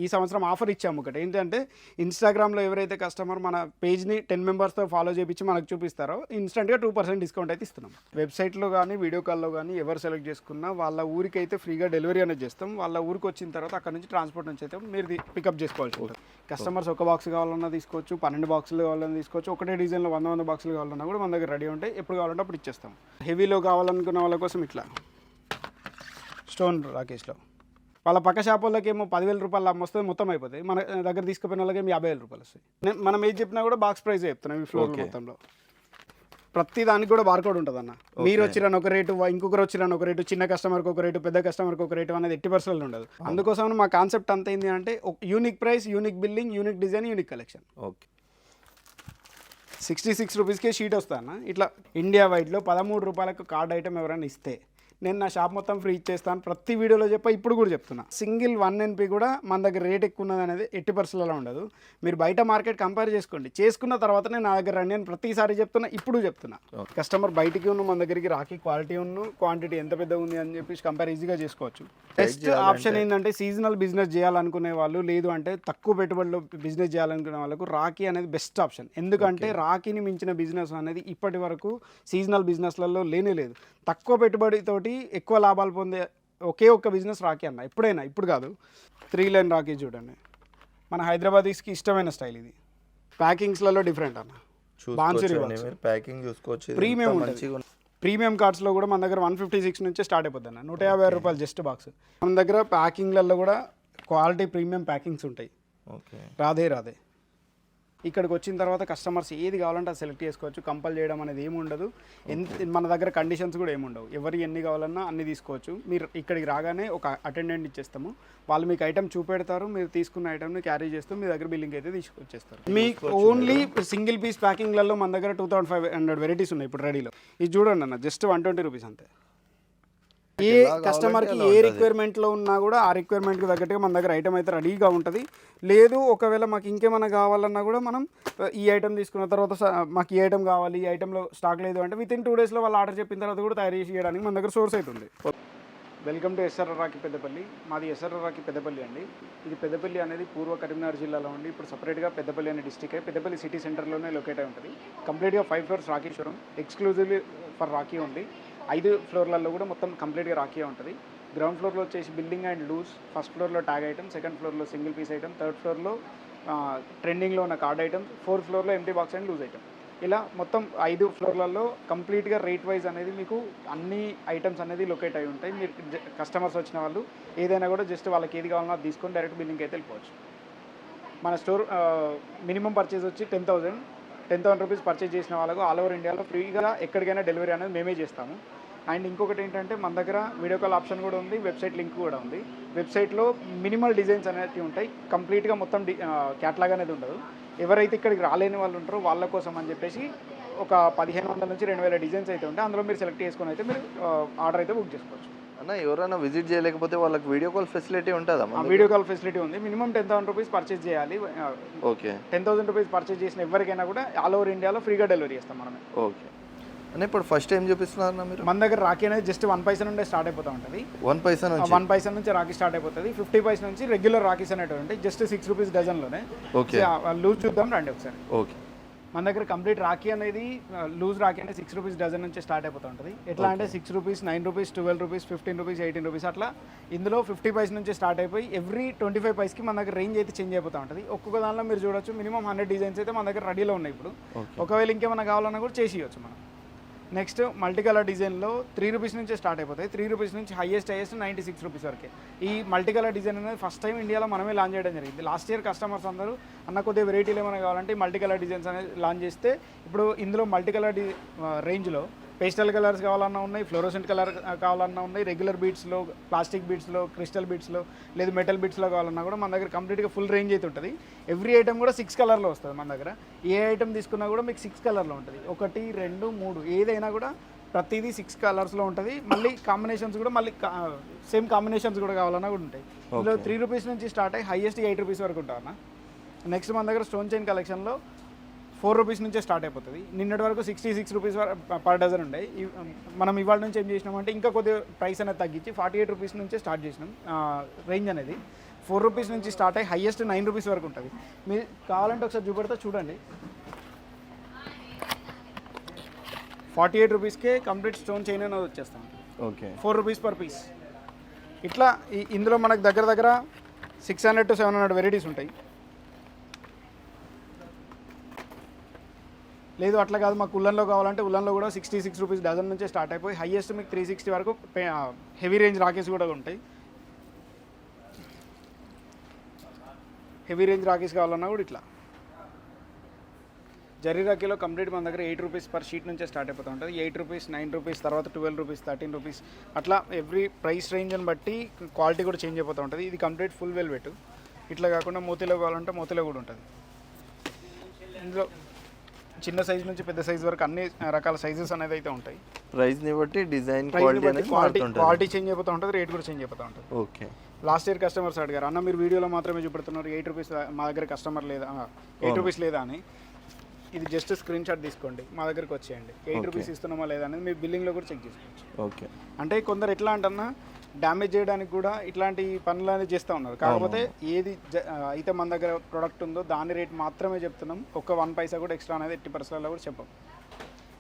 ఈ సంవత్సరం ఆఫర్ ఇచ్చాము ఒకటి ఏంటంటే ఇన్స్టాగ్రామ్లో ఎవరైతే కస్టమర్ మన పేజ్ని 10 మెంబర్స్తో ఫాలో చేయించి మనకు చూపిస్తారో ఇన్స్టెంట్గా 2% డిస్కౌంట్ అయితే ఇస్తున్నాం. వెబ్సైట్లో కానీ వీడియో కాల్లో కానీ ఎవరు సెలెక్ట్ చేసుకున్నా వాళ్ళ ఊరికి అయితే ఫ్రీగా డెలివరీ అనేది చేస్తాం. వాళ్ళ ఊరికి వచ్చిన తర్వాత అక్కడ నుంచి ట్రాన్స్పోర్ట్ నుంచి అయితే మీరు పికప్ చేసుకోవాల్సి ఉంటుంది. కస్టమర్స్ ఒక బాక్స్ కావాలన్నా తీసుకోవచ్చు, 12 బాక్సులు కావాలన్నా తీసుకోవచ్చు, ఒకటే డిజైన్లో 100 బాక్సులు కావాలన్నా కూడా మన దగ్గర రెడీ ఉంటాయి. ఎప్పుడు కావాలంటే అప్పుడు ఇచ్చేస్తాం. హెవీలో కావాలనుకున్న వాళ్ళ కోసం ఇట్లా స్టోన్ రాకేష్లో వాళ్ళ పక్క షాప్ వాళ్ళకి ఏమో 10,000 రూపాయలు అమ్మొస్తుంది, మొత్తం అయిపోతాయి. మన దగ్గర తీసుకుపోయిన వాళ్ళకి 50,000 రూపాయలు వస్తాయి. మనం ఏది చెప్పినా కూడా బాక్స్ ప్రైస్ చెప్తున్నాం. ఈ ఫ్లోర్ మొత్తంలో ప్రతి దానికి కూడా బార్కోడ్ ఉంటుంది అన్న. మీరు వచ్చిరని ఒక రేటు, ఇంకొకరు వచ్చిరని ఒక రేటు, చిన్న కస్టమర్కి ఒక రేటు, పెద్ద కస్టమర్కి ఒక రేటు అనేది 80% ఉండదు. అందుకోసం మా కాన్సెప్ట్ అంత ఏంటి అంటే unique price, unique billing, unique design, unique collection. Okay, 66 రూపీస్కే షీట్ వస్తాను. ఇట్లా ఇండియా వైడ్లో 13 రూపాయలకు కార్డ్ ఐటమ్ ఎవరైనా ఇస్తే నేను నా షాప్ మొత్తం ఫ్రీ ఇచ్చేస్తాను. ప్రతి వీడియోలో ఇప్పుడు కూడా చెప్తున్నా. సింగిల్ 1 NP కూడా మన దగ్గర రేట్ ఎక్కువ ఉన్నది అనేది 80% ఉండదు. మీరు బయట మార్కెట్ కంపేర్ చేసుకోండి, చేసుకున్న తర్వాత నేను నా దగ్గర రండి అని ప్రతిసారి చెప్తున్నా, ఇప్పుడు చెప్తున్నా. కస్టమర్ బయటికి ఉన్న మన దగ్గరికి రాకి క్వాలిటీ క్వాంటిటీ ఎంత పెద్దగా ఉంది అని చెప్పి కంపేర్ ఈజీగా చేసుకోవచ్చు. బెస్ట్ ఆప్షన్ ఏంటంటే సీజనల్ బిజినెస్ చేయాలనుకునే వాళ్ళు, లేదు అంటే తక్కువ పెట్టుబడిలో బిజినెస్ చేయాలనుకునే వాళ్ళకు రాఖీ అనేది బెస్ట్ ఆప్షన్. ఎందుకంటే రాఖీని మించిన బిజినెస్ అనేది ఇప్పటి వరకు సీజనల్ బిజినెస్లలో లేనే లేదు. తక్కువ పెట్టుబడితోటి ఎక్కువ లాభాలు పొందే ఒకే ఒక్క బిజినెస్ రాఖీ అన్న. ఎప్పుడైనా, ఇప్పుడు కాదు. 3 లైన్ రాఖీ చూడండి, మన హైదరాబాదీస్కి ఇష్టమైన స్టైల్ ఇది. ప్యాకింగ్స్లలో డిఫరెంట్ అన్న. ప్యాకింగ్ చూసుకోవచ్చు, ప్రీమియం ఉంటుంది. ప్రీమియం కార్డ్స్లో కూడా మన దగ్గర 156 నుంచే స్టార్ట్ అయిపోద్ది అన్న. 150 రూపాయలు జస్ట్ బాక్స్. మన దగ్గర ప్యాకింగ్లలో కూడా క్వాలిటీ ప్రీమియం ప్యాకింగ్స్ ఉంటాయి. రాధే ఇక్కడికి వచ్చిన తర్వాత కస్టమర్స్ ఏది కావాలంటే అది సెలెక్ట్ చేసుకోవచ్చు. కంపల్ చేయడం అనేది ఏమి ఉండదు. మన దగ్గర కండిషన్స్ కూడా ఏముండవు. ఎవరు ఎన్ని కావాలన్నా అన్ని తీసుకోవచ్చు. మీరు ఇక్కడికి రాగానే ఒక అటెండెంట్ ఇచ్చేస్తాము. వాళ్ళు మీకు ఐటమ్ చూపెడతారు. మీరు తీసుకున్న ఐటమ్ని క్యారీ చేస్తూ మీ దగ్గర బిల్లింగ్ అయితే తీసుకొచ్చేస్తారు. మీకు ఓన్లీ సింగిల్ పీస్ ప్యాకింగ్లలో మన దగ్గర 2500 వెరైటీస్ ఉన్నాయి ఇప్పుడు రెడీలో. ఇది చూడండి అన్న, జస్ట్ 120 రూపీస్ అంతే. ఏ కస్టమర్కి ఏ రిక్వైర్మెంట్లో ఉన్నా కూడా ఆ రిక్వైర్మెంట్కి తగ్గట్టుగా మన దగ్గర ఐటమ్ అయితే రెడీగా ఉంటుంది. లేదు ఒకవేళ మాకు ఇంకేమైనా కావాలన్నా కూడా మనం ఈ ఐటమ్ తీసుకున్న తర్వాత మాకు ఈ ఐటమ్ కావాలి, ఈ ఐటెంలో స్టాక్ లేదు అంటే వితిన్ 2 డేస్లో వాళ్ళు ఆర్డర్ చెప్పిన తర్వాత కూడా తయారు చేసి చేయడానికి మన దగ్గర సోర్స్ అవుతుంది. Welcome to SRR Rakhi Peddapalli. మాది ఎస్ఆర్ఆర్ రాఖీ పెద్దపల్లి అండి. ఇది పెద్దపల్లి అనేది పూర్వ కరీంనగర్ జిల్లాలో ఉండి ఇప్పుడు సపరేట్గా పెద్దపల్లి అనే డిస్టిక్ పెద్దపల్లి సిటీ సెంటర్లోనే లొకేట్ అయి ఉంటుంది. కంప్లీట్గా 5 floors Rakhi showroom, exclusively for Rakhi ఉంది. 5 ఫ్లోర్లలో కూడా మొత్తం కంప్లీట్గా రాఖీ ఉంటుంది. గ్రౌండ్ ఫ్లోర్లో వచ్చేసి బిల్డింగ్ అండ్ లూజ్, ఫస్ట్ ఫ్లోర్లో ట్యాగ్ ఐటమ్, సెకండ్ ఫ్లోర్లో సింగిల్ పీస్ ఐటమ్, థర్డ్ ఫ్లోర్లో ట్రెండింగ్లో ఉన్న కార్డ్ ఐటమ్, 4th ఫ్లోర్లో empty box and loose item. ఇలా మొత్తం 5 ఫ్లోర్లలో కంప్లీట్గా రేట్ వైజ్ అనేది మీకు అన్ని ఐటమ్స్ అనేది లొకేట్ అయి ఉంటాయి. మీరు కస్టమర్స్ వచ్చిన వాళ్ళు ఏదైనా కూడా జస్ట్ వాళ్ళకి ఏది కావాలన్నా అది తీసుకొని డైరెక్ట్ బిల్లింగ్ అయితే వెళ్ళిపోవచ్చు. మన స్టోర్ మినిమం పర్చేజ్ వచ్చి 10,000 రూపీస్ పర్చేజ్ చేసిన వాళ్ళకు ఆల్ ఓవర్ ఇండియాలో ఫ్రీగా ఎక్కడికైనా డెలివరీ అనేది మేమే చేస్తాము. అండ్ ఇంకొకటి ఏంటంటే మన దగ్గర వీడియో కాల్ ఆప్షన్ కూడా ఉంది, వెబ్సైట్ లింక్ కూడా ఉంది. వెబ్సైట్లో మినిమల్ డిజైన్స్ అనేవి ఉంటాయి. కంప్లీట్గా మొత్తం క్యాటలాగ్ అనేది ఉండదు. ఎవరైతే ఇక్కడికి రాలేని వాళ్ళు ఉంటారో వాళ్ళ కోసం అని చెప్పేసి ఒక 1500 నుంచి 2000 డిజైన్స్ అయితే ఉంటాయి. అందులో మీరు సెలెక్ట్ చేసుకొని అయితే మీరు ఆర్డర్ అయితే బుక్ చేసుకోవచ్చు. అన్న ఎవరైనా విజిట్ చేయలేకపోతే వాళ్ళకి వీడియో కాల్ ఫెసిలిటీ ఉంటుందా? వీడియో కాల్ ఫెసిలిటీ ఉంది. మినిమం 10,000 రూపీస్ పర్చేజ్ చేయాలి. ఓకే, 10,000 రూపీస్ పర్చేజ్ చేసిన ఎవరికైనా కూడా ఆల్ ఓవర్ ఇండియాలో ఫ్రీగా డెలివరీ చేస్తాం మనమే. ఓకే అన్న, ఇప్పుడు ఫస్ట్ టైం చూపిస్తున్నారు మీరు? మన దగ్గర రాఖీ అనేది జస్ట్ 1 పైసా నుండే స్టార్ట్ అయిపోతూ ఉంటుంది. 1 పైసా నుంచి రాఖీ స్టార్ట్ అయిపోతుంది. 50 పైసా నుంచి రెగ్యులర్ రాఖీస్ అనేవి ఉంటాయి. జస్ట్ 6 రూపీస్ డజన్లోనే. ఓకే, లూజ్ చూద్దాం రండి ఒకసారి. ఓకే, మన దగ్గర కంప్లీట్ రాఖీ అనేది లూజ్ రాఖీ అనేది 6 రూపీస్ డజన్ నుంచి స్టార్ట్ అయిపోతూ ఉంటుంది. ఎట్లా అంటే 6 rupees, 9 rupees, 12 rupees, 15 rupees, 18 rupees అట్లా. ఇందులో 50 పైసా నుంచి స్టార్ట్ అయిపోయి ఎవ్రీ 25 పైస్కి మన దగ్గర రేంజ్ అయితే చేంజ్ అయిపోతూ ఉంటుంది. ఒక్కొక్క దానిలో మీరు చూడొచ్చు మినిమం 100 డిజైన్స్ అయితే మన దగ్గర రెడీలో ఉన్నాయి. ఇప్పుడు ఒకవేళ ఇంకేమైనా కావాలన్నా కూడా చేసి ఇవ్వచ్చు మనం. నెక్స్ట్ మల్టీ కలర్ డిజైన్లో 3 రూపీస్ నుంచే స్టార్ట్ అయిపోతాయి. 3 రూపీస్ నుంచి హైయెస్ట్ 96 రూపీస్ వరకే. ఈ మల్టీ కలర్ డిజైన్ అనేది ఫస్ట్ టైం ఇండియాలో మనమే లాంచ్ చేయడం జరిగింది. లాస్ట్ ఇయర్ కస్టమర్స్ అందరూ అన్న కొద్దిగా వెరైటీలు ఏమైనా కావాలంటే మల్టీ కలర్ డిజైన్స్ అనేది లాంచ్ చేస్తే ఇప్పుడు ఇందులో మల్టీ కలర్ రేంజ్లో పేస్టల్ కలర్స్ కావాలన్నా ఉన్నాయి, ఫ్లోరోసెంట్ కలర్ కావాలన్నా ఉన్నాయి, రెగ్యులర్ బీట్స్లో, ప్లాస్టిక్ బీట్స్లో, క్రిస్టల్ బీట్స్లో, లేదు మెటల్ బీట్స్లో కావాలన్నా కూడా మన దగ్గర కంప్లీట్గా ఫుల్ రేంజ్ అయితే ఉంటుంది. ఎవ్రీ ఐటమ్ కూడా 6 కలర్లో వస్తుంది మన దగ్గర. ఏ ఐటమ్ తీసుకున్నా కూడా మీకు 6 కలర్లో ఉంటుంది. 1, 2, 3 ఏదైనా కూడా ప్రతిదీ 6 కలర్స్లో ఉంటుంది. మళ్ళీ కాంబినేషన్స్ కూడా మళ్ళీ సేమ్ కాంబినేషన్స్ కూడా కావాలన్నా కూడా ఉంటాయి. ఇందులో 3 రూపీస్ నుంచి స్టార్ట్ అయ్యి హైయెస్ట్ 8 రూపీస్ వరకు ఉంటుంది అన్న. నెక్స్ట్ మన దగ్గర స్టోన్ చైన్ కలెక్షన్లో 4 రూపీస్ నుంచే స్టార్ట్ అయిపోతుంది. నిన్నటి వరకు 66 రూపీస్ పర్ డజన్ ఉండే. మనం ఇవాళ నుంచి ఏం చేసినామంటే ఇంకా కొద్దిగా ప్రైస్ అనేది తగ్గించి 48 రూపీస్ నుంచే స్టార్ట్ చేసినాం రేంజ్ అనేది. 4 రూపీస్ నుంచి స్టార్ట్ అయ్యి హైయెస్ట్ 9 రూపీస్ వరకు ఉంటుంది. మీరు కావాలంటే ఒకసారి చూపెడతా చూడండి. 48 రూపీస్కే కంప్లీట్ స్టోన్ చైన్ అనేది వచ్చేస్తాం. Okay, 4 rupees per piece. ఇట్లా ఇందులో మనకు దగ్గర దగ్గర 600 to 700 వెరైటీస్ ఉంటాయి. లేదు అట్లా కాదు మాకు ఉల్లన్లో కావాలంటే ఉల్లన్లో కూడా 66 రూపీస్ డజన్ నుంచే స్టార్ట్ అయిపోయి హైయెస్ట్ మీకు 360 వరకు హెవీ రేంజ్ రాకేస్ కూడా ఉంటాయి. హెవీ రేంజ్ రాకేస్ కావాలన్నా కూడా ఇట్లా జరీ రాకీలో కంప్లీట్ మన దగ్గర 8 రూపీస్ పర్ షీట్ నుంచే స్టార్ట్ అయిపోతూ ఉంటుంది. 8 రూపీస్, 9 రూపీస్, తర్వాత 12 రూపీస్, 13 రూపీస్, అట్లా ఎవ్రీ ప్రైస్ రేంజ్ని బట్టి క్వాలిటీ కూడా చేంజ్ అయిపోతూ ఉంటుంది. ఇది కంప్లీట్ ఫుల్ వెల్వెట్. ఇట్లా కాకుండా మోతీలో కావాలంటే మోతీలో కూడా ఉంటుంది. ఇందులో చిన్న సైజ్ నుంచి పెద్ద సైజ్ వరకు అన్ని రకాల సైజెస్ అనేది అయితే ఉంటాయి. ప్రైస్ని బట్టి డిజైన్ క్వాలిటీ చేంజ్ అయిపోతూ ఉంటుంది, రేట్ కూడా చేంజ్ అయిపోతూ ఉంటుంది. ఓకే, లాస్ట్ ఇయర్ కస్టమర్స్ అడిగారు, అన్న మీరు వీడియోలో మాత్రమే చూపెడుతున్నారు 8 రూపీస్, మా దగ్గర కస్టమర్ లేదా 8 రూపీస్ లేదా అని. ఇది జస్ట్ స్క్రీన్ షాట్ తీసుకోండి, మా దగ్గరికి వచ్చేయండి. 8 రూపీస్ ఇస్తున్నామా లేదా అనేది మీ బిల్లింగ్లో కూడా చెక్ చేసుకోవచ్చు. ఓకే, అంటే కొందరు ఎట్లా అంటన్నా డ్యామేజ్ చేయడానికి కూడా ఇట్లాంటి పనులు అనేది చేస్తూ ఉన్నారు. కాకపోతే ఏది అయితే మన దగ్గర ప్రోడక్ట్ ఉందో దాని రేట్ మాత్రమే చెప్తున్నాం. ఒక్క 1 పైసా కూడా ఎక్స్ట్రా అనేది 80% కూడా చెప్పం.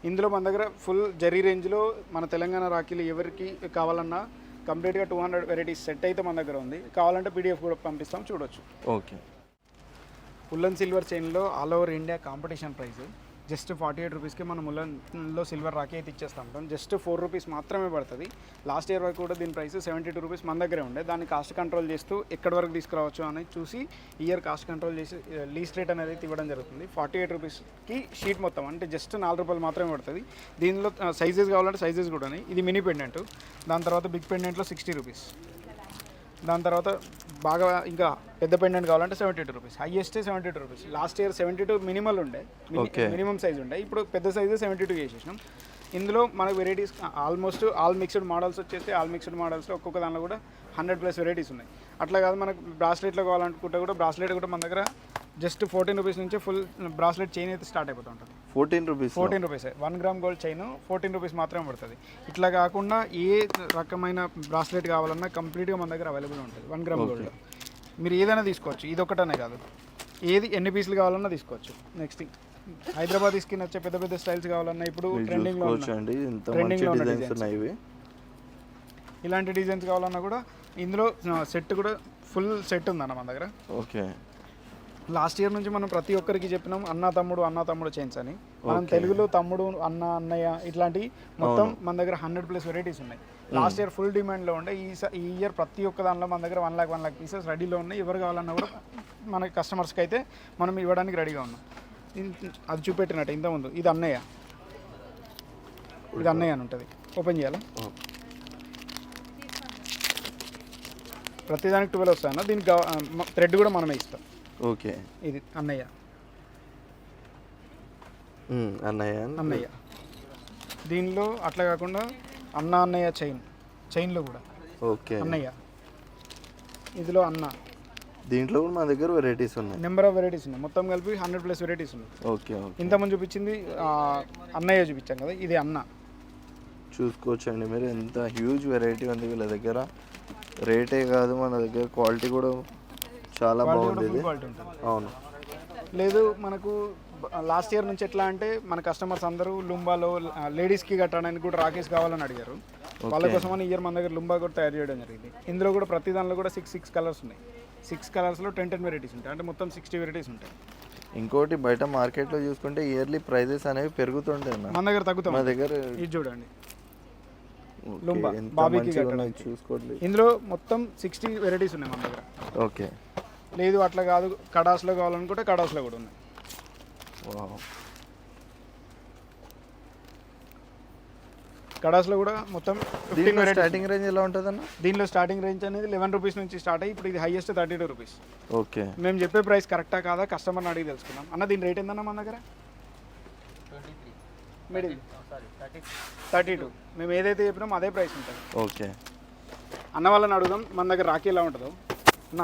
ఇందులో మన దగ్గర ఫుల్ జరీ రేంజ్లో మన తెలంగాణ రాఖీలు ఎవరికి కావాలన్నా కంప్లీట్గా 200 వెరైటీస్ సెట్ అయితే మన దగ్గర ఉంది. కావాలంటే PDF కూడా పంపిస్తాం, చూడొచ్చు. ఓకే, ఉల్లన్ సిల్వర్ చైన్లో all over India competition price just 48 రూపీస్కి మనం ఉల్లన్లో సిల్వర్ రాఖీ అయితే ఇచ్చేస్తాం. జస్ట్ 4 రూపీస్ మాత్రమే పడుతుంది. లాస్ట్ ఇయర్ వరకు కూడా దీని ప్రైస్ 72 రూపీస్ మన దగ్గరే ఉండే. దాన్ని కాస్ట్ కంట్రోల్ చేస్తూ ఎక్కడి వరకు తీసుకురావచ్చు అనేది చూసి ఇయర్ కాస్ట్ కంట్రోల్ చేసి లీస్ట్ రేట్ అనేది ఇవ్వడం జరుగుతుంది. 48 రూపీస్కి షీట్ మొత్తం అంటే జస్ట్ 4 రూపాయలు మాత్రమే పడుతుంది. దీనిలో సైజెస్ కావాలంటే సైజెస్ కూడా. ఇది మినీ పెండెంట్, దాని తర్వాత బిగ్ పెండెంట్లో 60 రూపీస్, దాని తర్వాత బాగా ఇంకా పెద్ద పెండెంట్ కావాలంటే 72 rupees, highest 72 rupees. Last year 72 minimal ఉండే, మినిమం సైజ్ ఉండే. ఇప్పుడు పెద్ద సైజు 72 చేసేసినాం. ఇందులో మనకు varieties almost all mixed models వచ్చేసి ఆల్ మిక్స్డ్ మోడల్స్లో ఒక్కొక్క దానిలో కూడా 100+ వెరైటీస్ ఉన్నాయి. అట్లా కాదు మనకు బ్రాస్లెట్లో కావాలనుకుంటే కూడా బ్రాస్లెట్ కూడా మన దగ్గర జస్ట్ 14 రూపీస్ నుంచి ఫుల్ బ్రాస్లెట్ చైన్ అయితే స్టార్ట్ అయిపోతూ ఉంటుంది. 14 rupees 1 gram gold chain 14 rupees మాత్రమే పడుతుంది. ఇట్లా కాకుండా ఏ రకమైన బ్రాస్లెట్ కావాలన్నా కంప్లీట్గా మన దగ్గర అవైలబుల్ ఉంటుంది. 1 గ్రామ్ గోల్డ్ మీరు ఏదైనా తీసుకోవచ్చు, ఇది ఒకటనే కాదు, ఎన్ని పీసులు కావాలన్నా తీసుకోవచ్చు. నెక్స్ట్ హైదరాబాద్ స్కిన్ వచ్చే పెద్ద పెద్ద స్టైల్స్ కావాలన్నా ఇప్పుడు ట్రెండింగ్లో ఉన్నాయి. ఇలాంటి డిజైన్స్ కావాలన్నా కూడా ఇందులో సెట్ కూడా ఫుల్ సెట్ ఉందన్న మన దగ్గర. ఓకే, లాస్ట్ ఇయర్ నుంచి మనం ప్రతి ఒక్కరికి చెప్పినాం అన్న తమ్ముడు చైన్స్ అని. మనం తెలుగులో తమ్ముడు, అన్న, అన్నయ్య ఇట్లాంటి మొత్తం మన దగ్గర 100+ వెరైటీస్ ఉన్నాయి. లాస్ట్ ఇయర్ ఫుల్ డిమాండ్లో ఉండే. ఈ ఇయర్ ప్రతి ఒక్క దానిలో మన దగ్గర 1 lakh పీసెస్ రెడీలో ఉన్నాయి. ఎవరు కావాలన్నా కూడా మన కస్టమర్స్కి అయితే మనం ఇవ్వడానికి రెడీగా ఉన్నాం. అది చూపెట్టినట్టు ఇంతకుముందు ఇది అన్నయ్య అని ఉంటుంది. ఓపెన్ చేయాలా? ప్రతిదానికి 12 వస్తాయన్న. దీనికి థ్రెడ్ కూడా మనమే ఇస్తాం. ఓకే, ఇది అన్నయ్య. దీనిలో అట్లా కాకుండా అన్నయ్య చైన్లో కూడా ఓకే అన్నయ్య. ఇందులో అన్న, దీంట్లో కూడా మన దగ్గర వెరైటీస్ ఉన్నాయి, నెంబర్ ఆఫ్ వెరైటీస్ ఉన్నాయి. మొత్తం కలిపి 100+ వెరైటీస్ ఉన్నాయి. ఓకే, ఇంతకుముందు చూపించింది అన్నయ్య చూపించాం కదా, ఇది అన్న. చూసుకోవచ్చండి మీరు ఎంత హ్యూజ్ వెరైటీ ఉంది వీళ్ళ దగ్గర. రేటే కాదు మన దగ్గర క్వాలిటీ కూడా చాలా బాగుంది. అవును, లేదు మనకు లాస్ట్ ఇయర్ నుంచి ఎట్లా అంటే మన కస్టమర్స్ అందరూ లుంబాలో లేడీస్కి కట్టడానికి కూడా రాకేష్ కావాలని అడిగారు. వాళ్ళ కోసమని ఇయర్ మన దగ్గర లుంబా కూడా తయారు చేయడం జరిగింది. ఇందులో కూడా ప్రతి దానిలో కూడా 6 కలర్స్ ఉన్నాయి. 6 కలర్స్లో 10 వెరైటీస్ ఉంటాయి. అంటే మొత్తం 60 వెరైటీస్ ఉంటాయి. ఇంకోటి బయట మార్కెట్లో చూసుకుంటే ఇయర్లీ ప్రైజెస్ అనేవి పెరుగుతుంటాయి, మన దగ్గర తగ్గుతాయి. మన దగ్గర ఇది చూడండి, లుంబా బాబీకి చూసుకోండి. ఇందులో మొత్తం 60 వెరైటీస్ ఉన్నాయి మన దగ్గర. ఓకే, లేదు అట్లా కాదు కడాస్లో కావాలనుకుంటే కడాస్లో కూడా ఉన్నాయి. కడాస్లో కూడా మొత్తం 15 స్టార్టింగ్ రేంజ్ ఎలా ఉంటుంది అన్న? దీనిలో స్టార్టింగ్ రేంజ్ అనేది 11 రూపీస్ నుంచి స్టార్ట్ అయ్యి ఇప్పుడు ఇది హైయెస్ట్ 32 రూపీస్. ఓకే, మేము చెప్పే ప్రైస్ కరెక్టా కాదా కస్టమర్ని అడిగి తెలుసుకున్నాం. అన్న దీని రేట్ ఏందన్న మన దగ్గర? 32. మేము ఏదైతే చెప్పినామో అదే ప్రైస్ ఉంటుంది. ఓకే, అన్న వాళ్ళని అడుగుదాం మన దగ్గర రాఖీ ఎలా ఉంటుందో. అన్న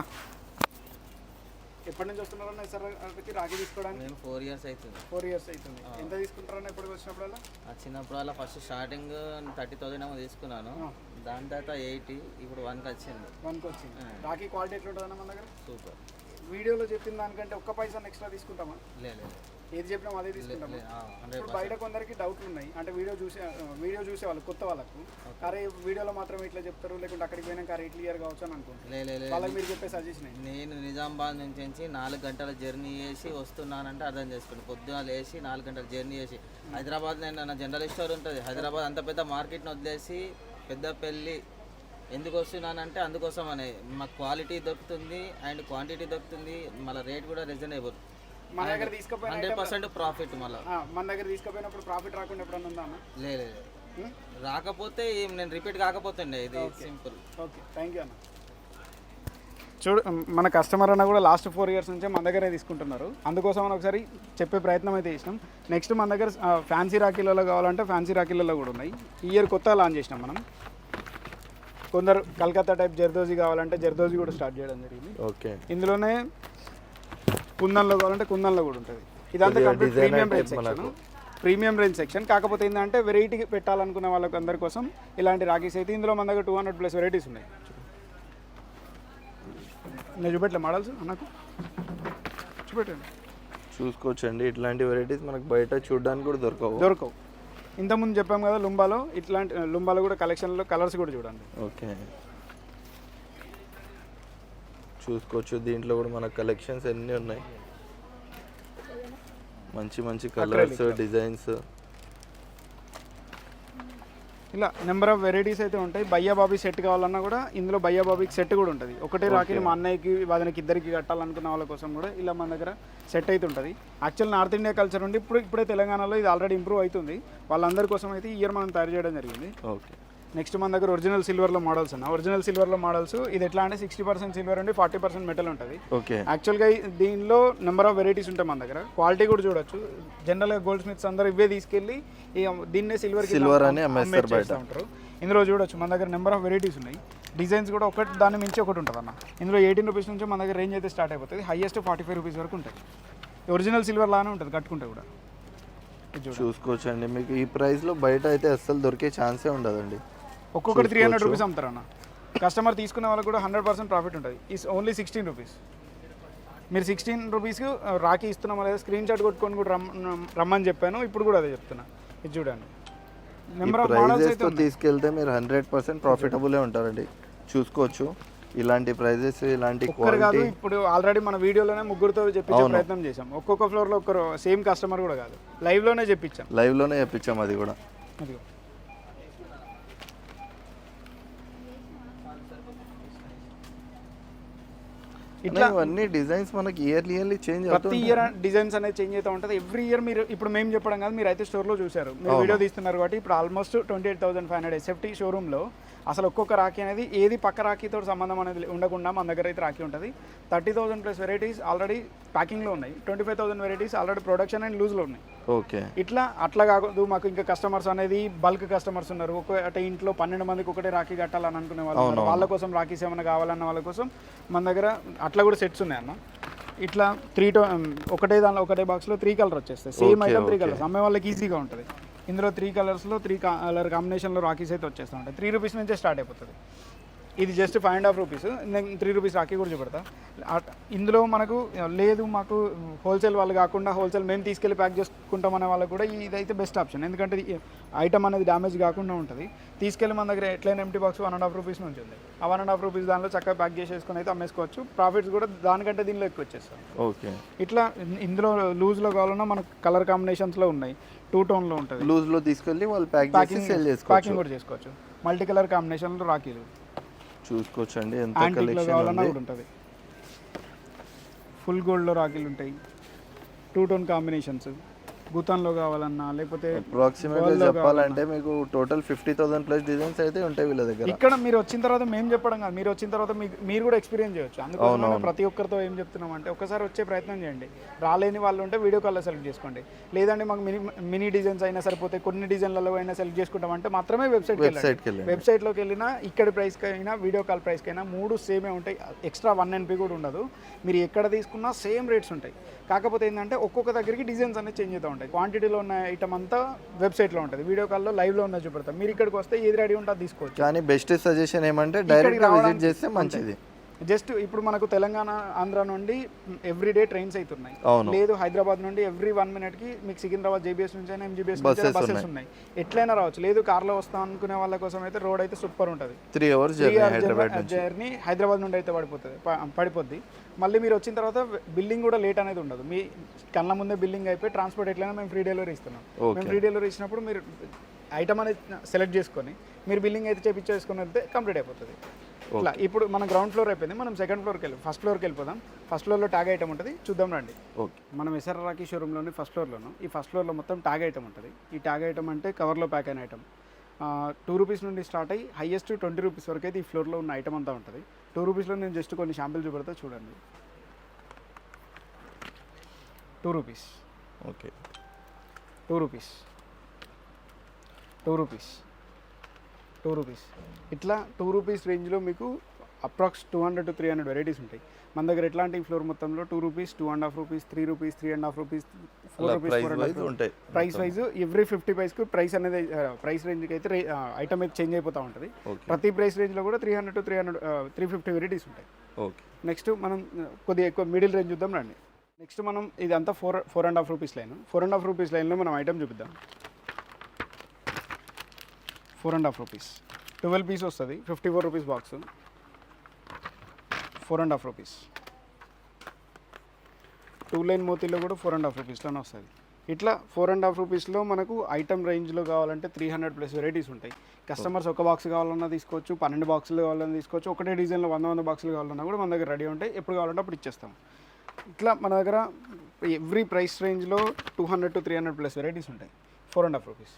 ఎప్పటి నుంచి వస్తున్నారన్న ఎస్ఆర్కి రాఖీ తీసుకోవడానికి? మేము 4 years అవుతుంది. 4 years అవుతుంది. ఎంత తీసుకుంటారన్న ఎప్పటికి వచ్చినప్పుడల్లా? చిన్నప్పుడు అలా ఫస్ట్ స్టార్టింగ్ 30,000 ఏమో తీసుకున్నాను, దాని తర్వాత 80, ఇప్పుడు 1కి వచ్చింది. 1కి వచ్చింది. రాఖీ క్వాలిటీ ఎట్లా ఉంటుందన్న మన దగ్గర? సూపర్. వీడియోలో చెప్పిన దానికంటే ఒక్క పైసా ఎక్స్ట్రా తీసుకుంటామా? లేదు, ఏది చెప్పినామో అదే తీసుకుంటాము. ఇప్పుడు బయట కొందరికి డౌట్లు ఉన్నాయి, అంటే వీడియో చూసే వాళ్ళు కొత్త వాళ్ళకు, అరే వీడియోలో మాత్రం ఇట్లా చెప్తారు, లేకుంటే అక్కడికి పోయినాక రేట్ క్లియర్ కావచ్చు అని అనుకుంటారు. వాళ్ళకి మీరు చెప్పే సజెషన్ ఏంటి? నేను నిజామాబాద్ నుంచి 4 గంటల జర్నీ చేసి వస్తున్నానంటే అర్థం చేసుకోండి. పొద్దున లేచి 4 గంటల జర్నీ చేసి హైదరాబాద్, నేను నా జనరల్ స్టోర్ ఉంటుంది హైదరాబాద్, అంత పెద్ద మార్కెట్ని వదిలేసి పెద్దపల్లి ఎందుకు వస్తున్నానంటే అందుకోసం అనే మాకు క్వాలిటీ దొరుకుతుంది అండ్ క్వాంటిటీ దొరుకుతుంది, మళ్ళీ రేట్ కూడా రీజనబుల్. మన దగ్గర తీసుకుపోయిన 100% ప్రాఫిట్. మళ్ళీ మన దగ్గర తీసుకుపోయినప్పుడు ప్రాఫిట్ రాకుండా ఎప్పుడన్నా ఉందా అన్న? లేదు, రాకపోతే నేను రిపీట్ కాకపోతుండే, ఇది సింపుల్. ఓకే, థ్యాంక్ యూ అన్న. చూడు, మన కస్టమర్ అన్న కూడా లాస్ట్ 4 years నుంచే మన దగ్గరే తీసుకుంటున్నారు, అందుకోసం మనం ఒకసారి చెప్పే ప్రయత్నం అయితే చేసినాం. నెక్స్ట్ మన దగ్గర ఫ్యాన్సీ రాఖీలలో కావాలంటే ఫ్యాన్సీ రాఖీలలో కూడా ఉన్నాయి. ఈ ఇయర్ కొత్తగా లాంచ్ చేసినాం మనం. కొందరు కలకత్తా టైప్ జర్దోజీ కావాలంటే జర్దోజీ కూడా స్టార్ట్ చేయడం జరిగింది. ఓకే, ఇందులోనే కుందన్లో కావాలంటే కుందన్లో కూడా ఉంటుంది. ఇదంతా complete premium range section. Premium range section కాకపోతే ఏంటంటే వెరైటీ పెట్టాలనుకున్న వాళ్ళకి అందరి కోసం ఇలాంటి రాఖీస్ అయితే ఇందులో మన దగ్గర 200+ వెరైటీస్ ఉన్నాయి. నేను చూపెట్టలే మోడల్స్ నాకు చూపెట్టండి, చూసుకోవచ్చండి. ఇట్లాంటి వెరైటీస్ మనకు బయట చూడడానికి కూడా దొరకవు. ఇంతకుముందు చెప్పాం కదా లుంబాలో, ఇట్లాంటి లుంబాలో కూడా కలెక్షన్లో కలర్స్ కూడా చూడండి. ఓకే, చూసుకోవచ్చు. దీంట్లో కూడా మన కలెక్షన్స్ ఎన్ని ఉన్నాయి, మంచి మంచి కలర్స్, డిజైన్స్, ఇలా నెంబర్ ఆఫ్ వెరైటీస్ అయితే ఉంటాయి. బయ్యా బాబీ సెట్ కావాలన్నా కూడా ఇందులో బయ్యా బాబీకి సెట్ కూడా ఉంటుంది. ఒకటే రాఖీని మా అన్నయ్యకి వదినకి ఇద్దరికి కట్టాలనుకున్న వాళ్ళ కోసం కూడా ఇలా మన దగ్గర సెట్ అయితే ఉంటుంది. యాక్చువల్ నార్త్ ఇండియా కల్చర్ ఉండి ఇప్పుడే తెలంగాణలో ఇది ఆల్రెడీ ఇంప్రూవ్ అవుతుంది. వాళ్ళందరి కోసం అయితే ఈ ఇయర్ మనం తయారు చేయడం జరిగింది. ఓకే, నెక్స్ట్ మన దగ్గర ఒరిజినల్ సిల్వర్లో మోడల్స్ అన్న. ఒరిజినల్ సిల్వర్లో మోడల్స్ ఇది ఎట్లా అంటే 60% సిల్వర్ ఉండి 40% మెటల్ ఉంటుంది. ఓకే, యాక్చువల్గా దీనిలో నెంబర్ ఆఫ్ వెరైటీస్ ఉంటాయి మన దగ్గర. క్వాలిటీ కూడా చూడొచ్చు. జనరల్గా గోల్డ్ స్మిత్స్ అందరూ ఇవే తీసుకెళ్ళి దీన్నే సిల్వర్ అని అమ్మేస్తారు ఉంటారు. ఇందులో చూడొచ్చు మన దగ్గర నెంబర్ ఆఫ్ వెరైటీస్ ఉన్నాయి. డిజైన్స్ కూడా ఒకటి దాని మించి ఒకటి ఉంటుంది అన్న. ఇందులో 18 రూపీస్ నుంచి మన దగ్గర రేంజ్ అయితే స్టార్ట్ అయిపోతుంది. హైయెస్ట్ 45 రూపీస్ వరకు ఉంటుంది. ఒరిజినల్ సిల్వర్ లానే ఉంటుంది కట్టుకుంటే కూడా. చూసుకోవచ్చండి. మీకు ఈ ప్రైస్లో బయట అయితే అస్సలు దొరికే ఛాన్సే ఉండదండి. ఒక్కొక్కటి 300 రూపీస్ అమ్ముతారు అన్న. కస్టమర్ తీసుకునే వాళ్ళకి కూడా 100% ప్రాఫిట్ ఉంటుంది. Is only 16 rupees. మీరు 16 రూపీస్కి రాఖీ ఇస్తున్నామా లేదా స్క్రీన్ షాట్ కొట్టుకొని కూడా రమ్మని చెప్పాను, ఇప్పుడు కూడా అదే చెప్తున్నా. ఇది చూడండి, నెంబర్ ఆఫ్ మోడల్స్ అయితే తీసుకెళ్తే మీరు 100% ప్రాఫిటబులే ఉంటారండి. చూసుకోవచ్చు ఇలాంటి ప్రైజెస్, ఇలాంటి ఒక్కరు కాదు. ఇప్పుడు ఆల్రెడీ మన వీడియోలోనే ముగ్గురుతో చెప్పించే ప్రయత్నం చేసాం. ఒక్కొక్క ఫ్లోర్లో ఒక్కరు సేమ్ కస్టమర్ కూడా కాదు, లైవ్లోనే చెప్పించాం. అది కూడా. అదిగో ఇట్లా అన్ని డిజైన్స్ మనకి ఇయర్లీ చేంజ్ అవుతుంది. ప్రతి ఇయర్ డిజైన్స్ అనేది చేంజ్ అవుతూ ఉంటుంది. ఎవ్రీ ఇయర్ మీరు ఇప్పుడు మేము చెప్పడం కాదు, మీరు అయితే స్టోర్లో చూసారు, మీరు వీడియో తీస్తున్నారు కాబట్టి ఇప్పుడు ఆల్మోస్ట్ 28,500 SFT షోరూంలో అసలు ఒక్కొక్క రాఖీ అనేది ఏది పక్క రాఖీతో సంబంధం అనేది ఉండకుండా మన దగ్గర అయితే రాఖీ ఉంటుంది. 30,000+ వెరైటీస్ ఆల్రెడీ ప్యాకింగ్లో ఉన్నాయి. 25,000 వెరైటీస్ ఆల్రెడీ ప్రొడక్షన్ అండ్ లూజ్లో ఉన్నాయి. ఓకే, అట్లా కాదు. మాకు ఇంకా కస్టమర్స్ అనేది బల్క్ కస్టమర్స్ ఉన్నారు. ఒకటే ఇంట్లో 12 మందికి ఒకటే రాఖీ కట్టాలని అనుకునే వాళ్ళు, వాళ్ళ కోసం రాఖీస్ ఏమైనా కావాలన్న వాళ్ళ కోసం మన దగ్గర అట్లా కూడా సెట్స్ ఉన్నాయన్న. ఇట్లా ఒకటే దానిలో ఒకటే బాక్స్లో 3 కలర్ వచ్చేస్తాయి. సేమ్ ఐటమ్ 3 కలర్స్ అమ్మే వాళ్ళకి ఈజీగా ఉంటుంది. ఇందులో 3 కలర్స్లో 3 కలర్ కాంబినేషన్లో రాఖీస్ అయితే వచ్చేస్తూ ఉంటాయి. 3 రూపీస్ నుంచే స్టార్ట్ అయిపోతుంది. ఇది జస్ట్ 5.5 రూపీస్. నేను 3 రూపీస్ రాఖీ కూడా చూపెడతా. ఇందులో మనకు లేదు, మాకు హోల్సేల్ వాళ్ళు కాకుండా హోల్సేల్ మేము తీసుకెళ్ళి ప్యాక్ చేసుకుంటామనే వాళ్ళకి కూడా ఇదైతే బెస్ట్ ఆప్షన్. ఎందుకంటే ఐటమ్ అనేది డ్యామేజ్ కాకుండా ఉంటుంది. తీసుకెళ్ళి మన దగ్గర ఎట్లయినా ఎంటీ బాక్స్ 1.5 రూపీస్ నుంచి ఉంది. ఆ 1.5 రూపీస్ దానిలో చక్కగా ప్యాక్ చేసేసుకొని అయితే అమ్మేసుకోవచ్చు. ప్రాఫిట్స్ కూడా దానికంటే దీనిలో ఎక్కువ వచ్చేస్తాయి. ఓకే, ఇట్లా ఇందులో లూజ్లో కావాలన్నా మనకు కలర్ కాంబినేషన్స్లో ఉన్నాయి. 2 టోన్లో ఉంటుంది. లూజ్లో తీసుకెళ్ళి వాళ్ళు ప్యాకింగ్ కూడా చేసుకోవచ్చు. మల్టీ కలర్ కాంబినేషన్లో రాఖీలు చూసుకోవచ్చండి. ఎంత యాంటిక్లో కావాలన్నా కూడా ఉంటుంది. ఫుల్ గోల్డ్లో రాఖీలు ఉంటాయి. 2 టోన్ కాంబినేషన్స్, భూతాన్లో కావాలన్నా లేకపోతే అప్రాక్సిమేట్గా చెప్పాలంటే మీకు టోటల్ 50,000 ప్లస్ డిజైన్స్ అయితే ఉంటాయి వీళ్ళ దగ్గర. ఇక్కడ మీరు వచ్చిన తర్వాత మేము చెప్పడం కాదు, మీరు వచ్చిన తర్వాత మీరు కూడా ఎక్స్పీరియన్స్ చేయొచ్చు. అందుకోసం ప్రతి ఒక్కరితో ఏం చెప్తున్నామంటే ఒకసారి వచ్చే ప్రయత్నం చేయండి. రాలేని వాళ్ళు ఉంటే వీడియో కాల్లో సెలెక్ట్ చేసుకోండి. లేదంటే మాకు మినీ డిజైన్స్ అయినా సరిపోతే కొన్ని డిజైన్లలో అయినా సెలెక్ట్ చేసుకుంటామంటే మాత్రమే వెబ్సైట్కి వెళ్ళండి. వెబ్సైట్లోకి వెళ్ళినా ఇక్కడ ప్రైస్కి అయినా వీడియో కాల్ ప్రైస్కి అయినా 3 సేమే ఉంటాయి. ఎక్స్ట్రా 1 NP కూడా ఉండదు. మీరు ఎక్కడ తీసుకున్నా సేమ్ రేట్స్ ఉంటాయి. కాకపోతే ఏంటంటే ఒక్కొక్క దగ్గరికి డిజైన్స్ అనేది చేంజ్ అవుతూ ఉంటాయి. క్వాంటిటీలో ఉన్న ఐటమ్ అంతా వెబ్సైట్లో ఉంటుంది, వీడియో కాల్లో లైవ్లో ఉన్న చూపెడతాం. మీరు ఇక్కడికి వస్తే ఏది రెడీ ఉంటే తీసుకోవచ్చు. కానీ బెస్ట్ సజెషన్ ఏమంటే డైరెక్ట్గా విజిట్ చేస్తే మంచిది. జస్ట్ ఇప్పుడు మనకు తెలంగాణ ఆంధ్ర నుండి ఎవ్రీడే ట్రైన్స్ అవుతున్నాయి. లేదు హైదరాబాద్ నుండి ఎవ్రీ 1 మినిట్కి మీకు సికింద్రాబాద్ జేబీఎస్ నుంచి అయినా ఎంజీబీఎస్ నుంచి బస్సెస్ ఉన్నాయి. ఎట్లయినా రావచ్చు. లేదు కార్లో వస్తాం అనుకునే వాళ్ళ కోసం అయితే రోడ్ అయితే సూపర్ ఉంటుంది. 3 hours జర్నీ హైదరాబాద్ నుండి అయితే పడిపోద్ది. మళ్ళీ మీరు వచ్చిన తర్వాత బిల్లింగ్ కూడా లేట్ అనేది ఉండదు. మీ కళ్ళ ముందే బిల్లింగ్ అయిపోయి ట్రాన్స్పోర్ట్ ఎట్లయినా మేము ఫ్రీ డెలివరీ ఇస్తున్నాం. మేము ఫ్రీ డెలివరీ ఇచ్చినప్పుడు మీరు ఐటమ్ అనేది సెలెక్ట్ చేసుకొని మీరు బిల్లింగ్ అయితే చేపించేసుకొని వెళ్తే కంప్లీట్ అయిపోతుంది. ఇట్లా ఇప్పుడు మన గ్రౌండ్ ఫ్లోర్ అయిపోయింది, మనం సెకండ్ ఫ్లోర్కి ఫస్ట్ ఫ్లోర్కి వెళ్ళిపోదాం. ఫస్ట్ ఫ్లోర్లో ట్యాగ్ ఐటమ్ ఉంటుంది, చూద్దాం రండి. ఓకే, మనం ఎస్ఆర్ రాకీ షోరూంలోని ఫస్ట్ ఫ్లోర్లోను. ఈ ఫస్ట్ ఫ్లోర్లో మొత్తం ట్యాగ్ ఐటమ్ ఉంటుంది. ఈ ట్యాగ్ ఐటమ్ అంటే కవర్లో ప్యాక్ అయిన ఐటమ్. 2 రూపీస్ నుండి స్టార్ట్ అయ్యి హైయెస్ట్ 20 రూపీస్ వరకు అయితే ఈ ఫ్లోర్లో ఉన్న ఐటమ్ అంతా ఉంటుంది. 2 రూపీస్లో నేను జస్ట్ కొన్ని శాంపిల్ చూపెడతా చూడండి. 2 rupees, okay, 2 rupees, 2 rupees, 2 rupees. ఇట్లా 2 రూపీస్ రేంజ్లో మీకు అప్రాక్స్ 200 to 300 వెరైటీస్ ఉంటాయి మన దగ్గర. ఎట్లాంటి ఫ్లోర్ మొత్తంలో 2 rupees, 2.5 rupees, 3 rupees, 3.5 rupees, 4 rupees, 4.5 ఉంటాయి. ప్రైస్ వైజ్ ఎవ్రీ 50 పైస్కి ప్రైస్ అనేది ప్రైస్ రేంజ్కి అయితే ఐటమ్ అయితే చేంజ్ అయిపోతూ ఉంటుంది. ప్రతి ప్రైస్ రేంజ్లో కూడా 300 to 350 వెరైటీస్ ఉంటాయి. ఓకే, నెక్స్ట్ మనం కొద్దిగా ఎక్కువ మిడిల్ రేంజ్ చూద్దాం రండి. నెక్స్ట్ మనం ఇదంతా 4.5 రూపీస్ లైన్. 4.5 రూపీస్ లైన్లో మనం ఐటమ్ చూపిద్దాం. 4.5 రూపీస్ 12 పీస్ వస్తుంది, 54 రూపీస్ బాక్స్. 4.5 రూపీస్ 2 లైన్ మోతీలో కూడా 4.5 రూపీస్లోనే వస్తుంది. ఇట్లా 4.5 రూపీస్లో మనకు ఐటమ్ రేంజ్లో కావాలంటే 300+ వెరైటీస్ ఉంటాయి. కస్టమర్స్ ఒక బాక్స్ కావాలన్నా తీసుకోవచ్చు, 12 బాక్సులు కావాలన్నా తీసుకోవచ్చు, ఒకటే డిజైన్లో 100 బాక్సులు కావాలన్నా కూడా మన దగ్గర రెడీ ఉంటాయి. ఎప్పుడు కావాలంటే అప్పుడు ఇచ్చేస్తాం. ఇట్లా మన దగ్గర ఎవ్రీ ప్రైస్ రేంజ్లో 200 to 300+ వెరైటీస్ ఉంటాయి. 4.5 రూపీస్.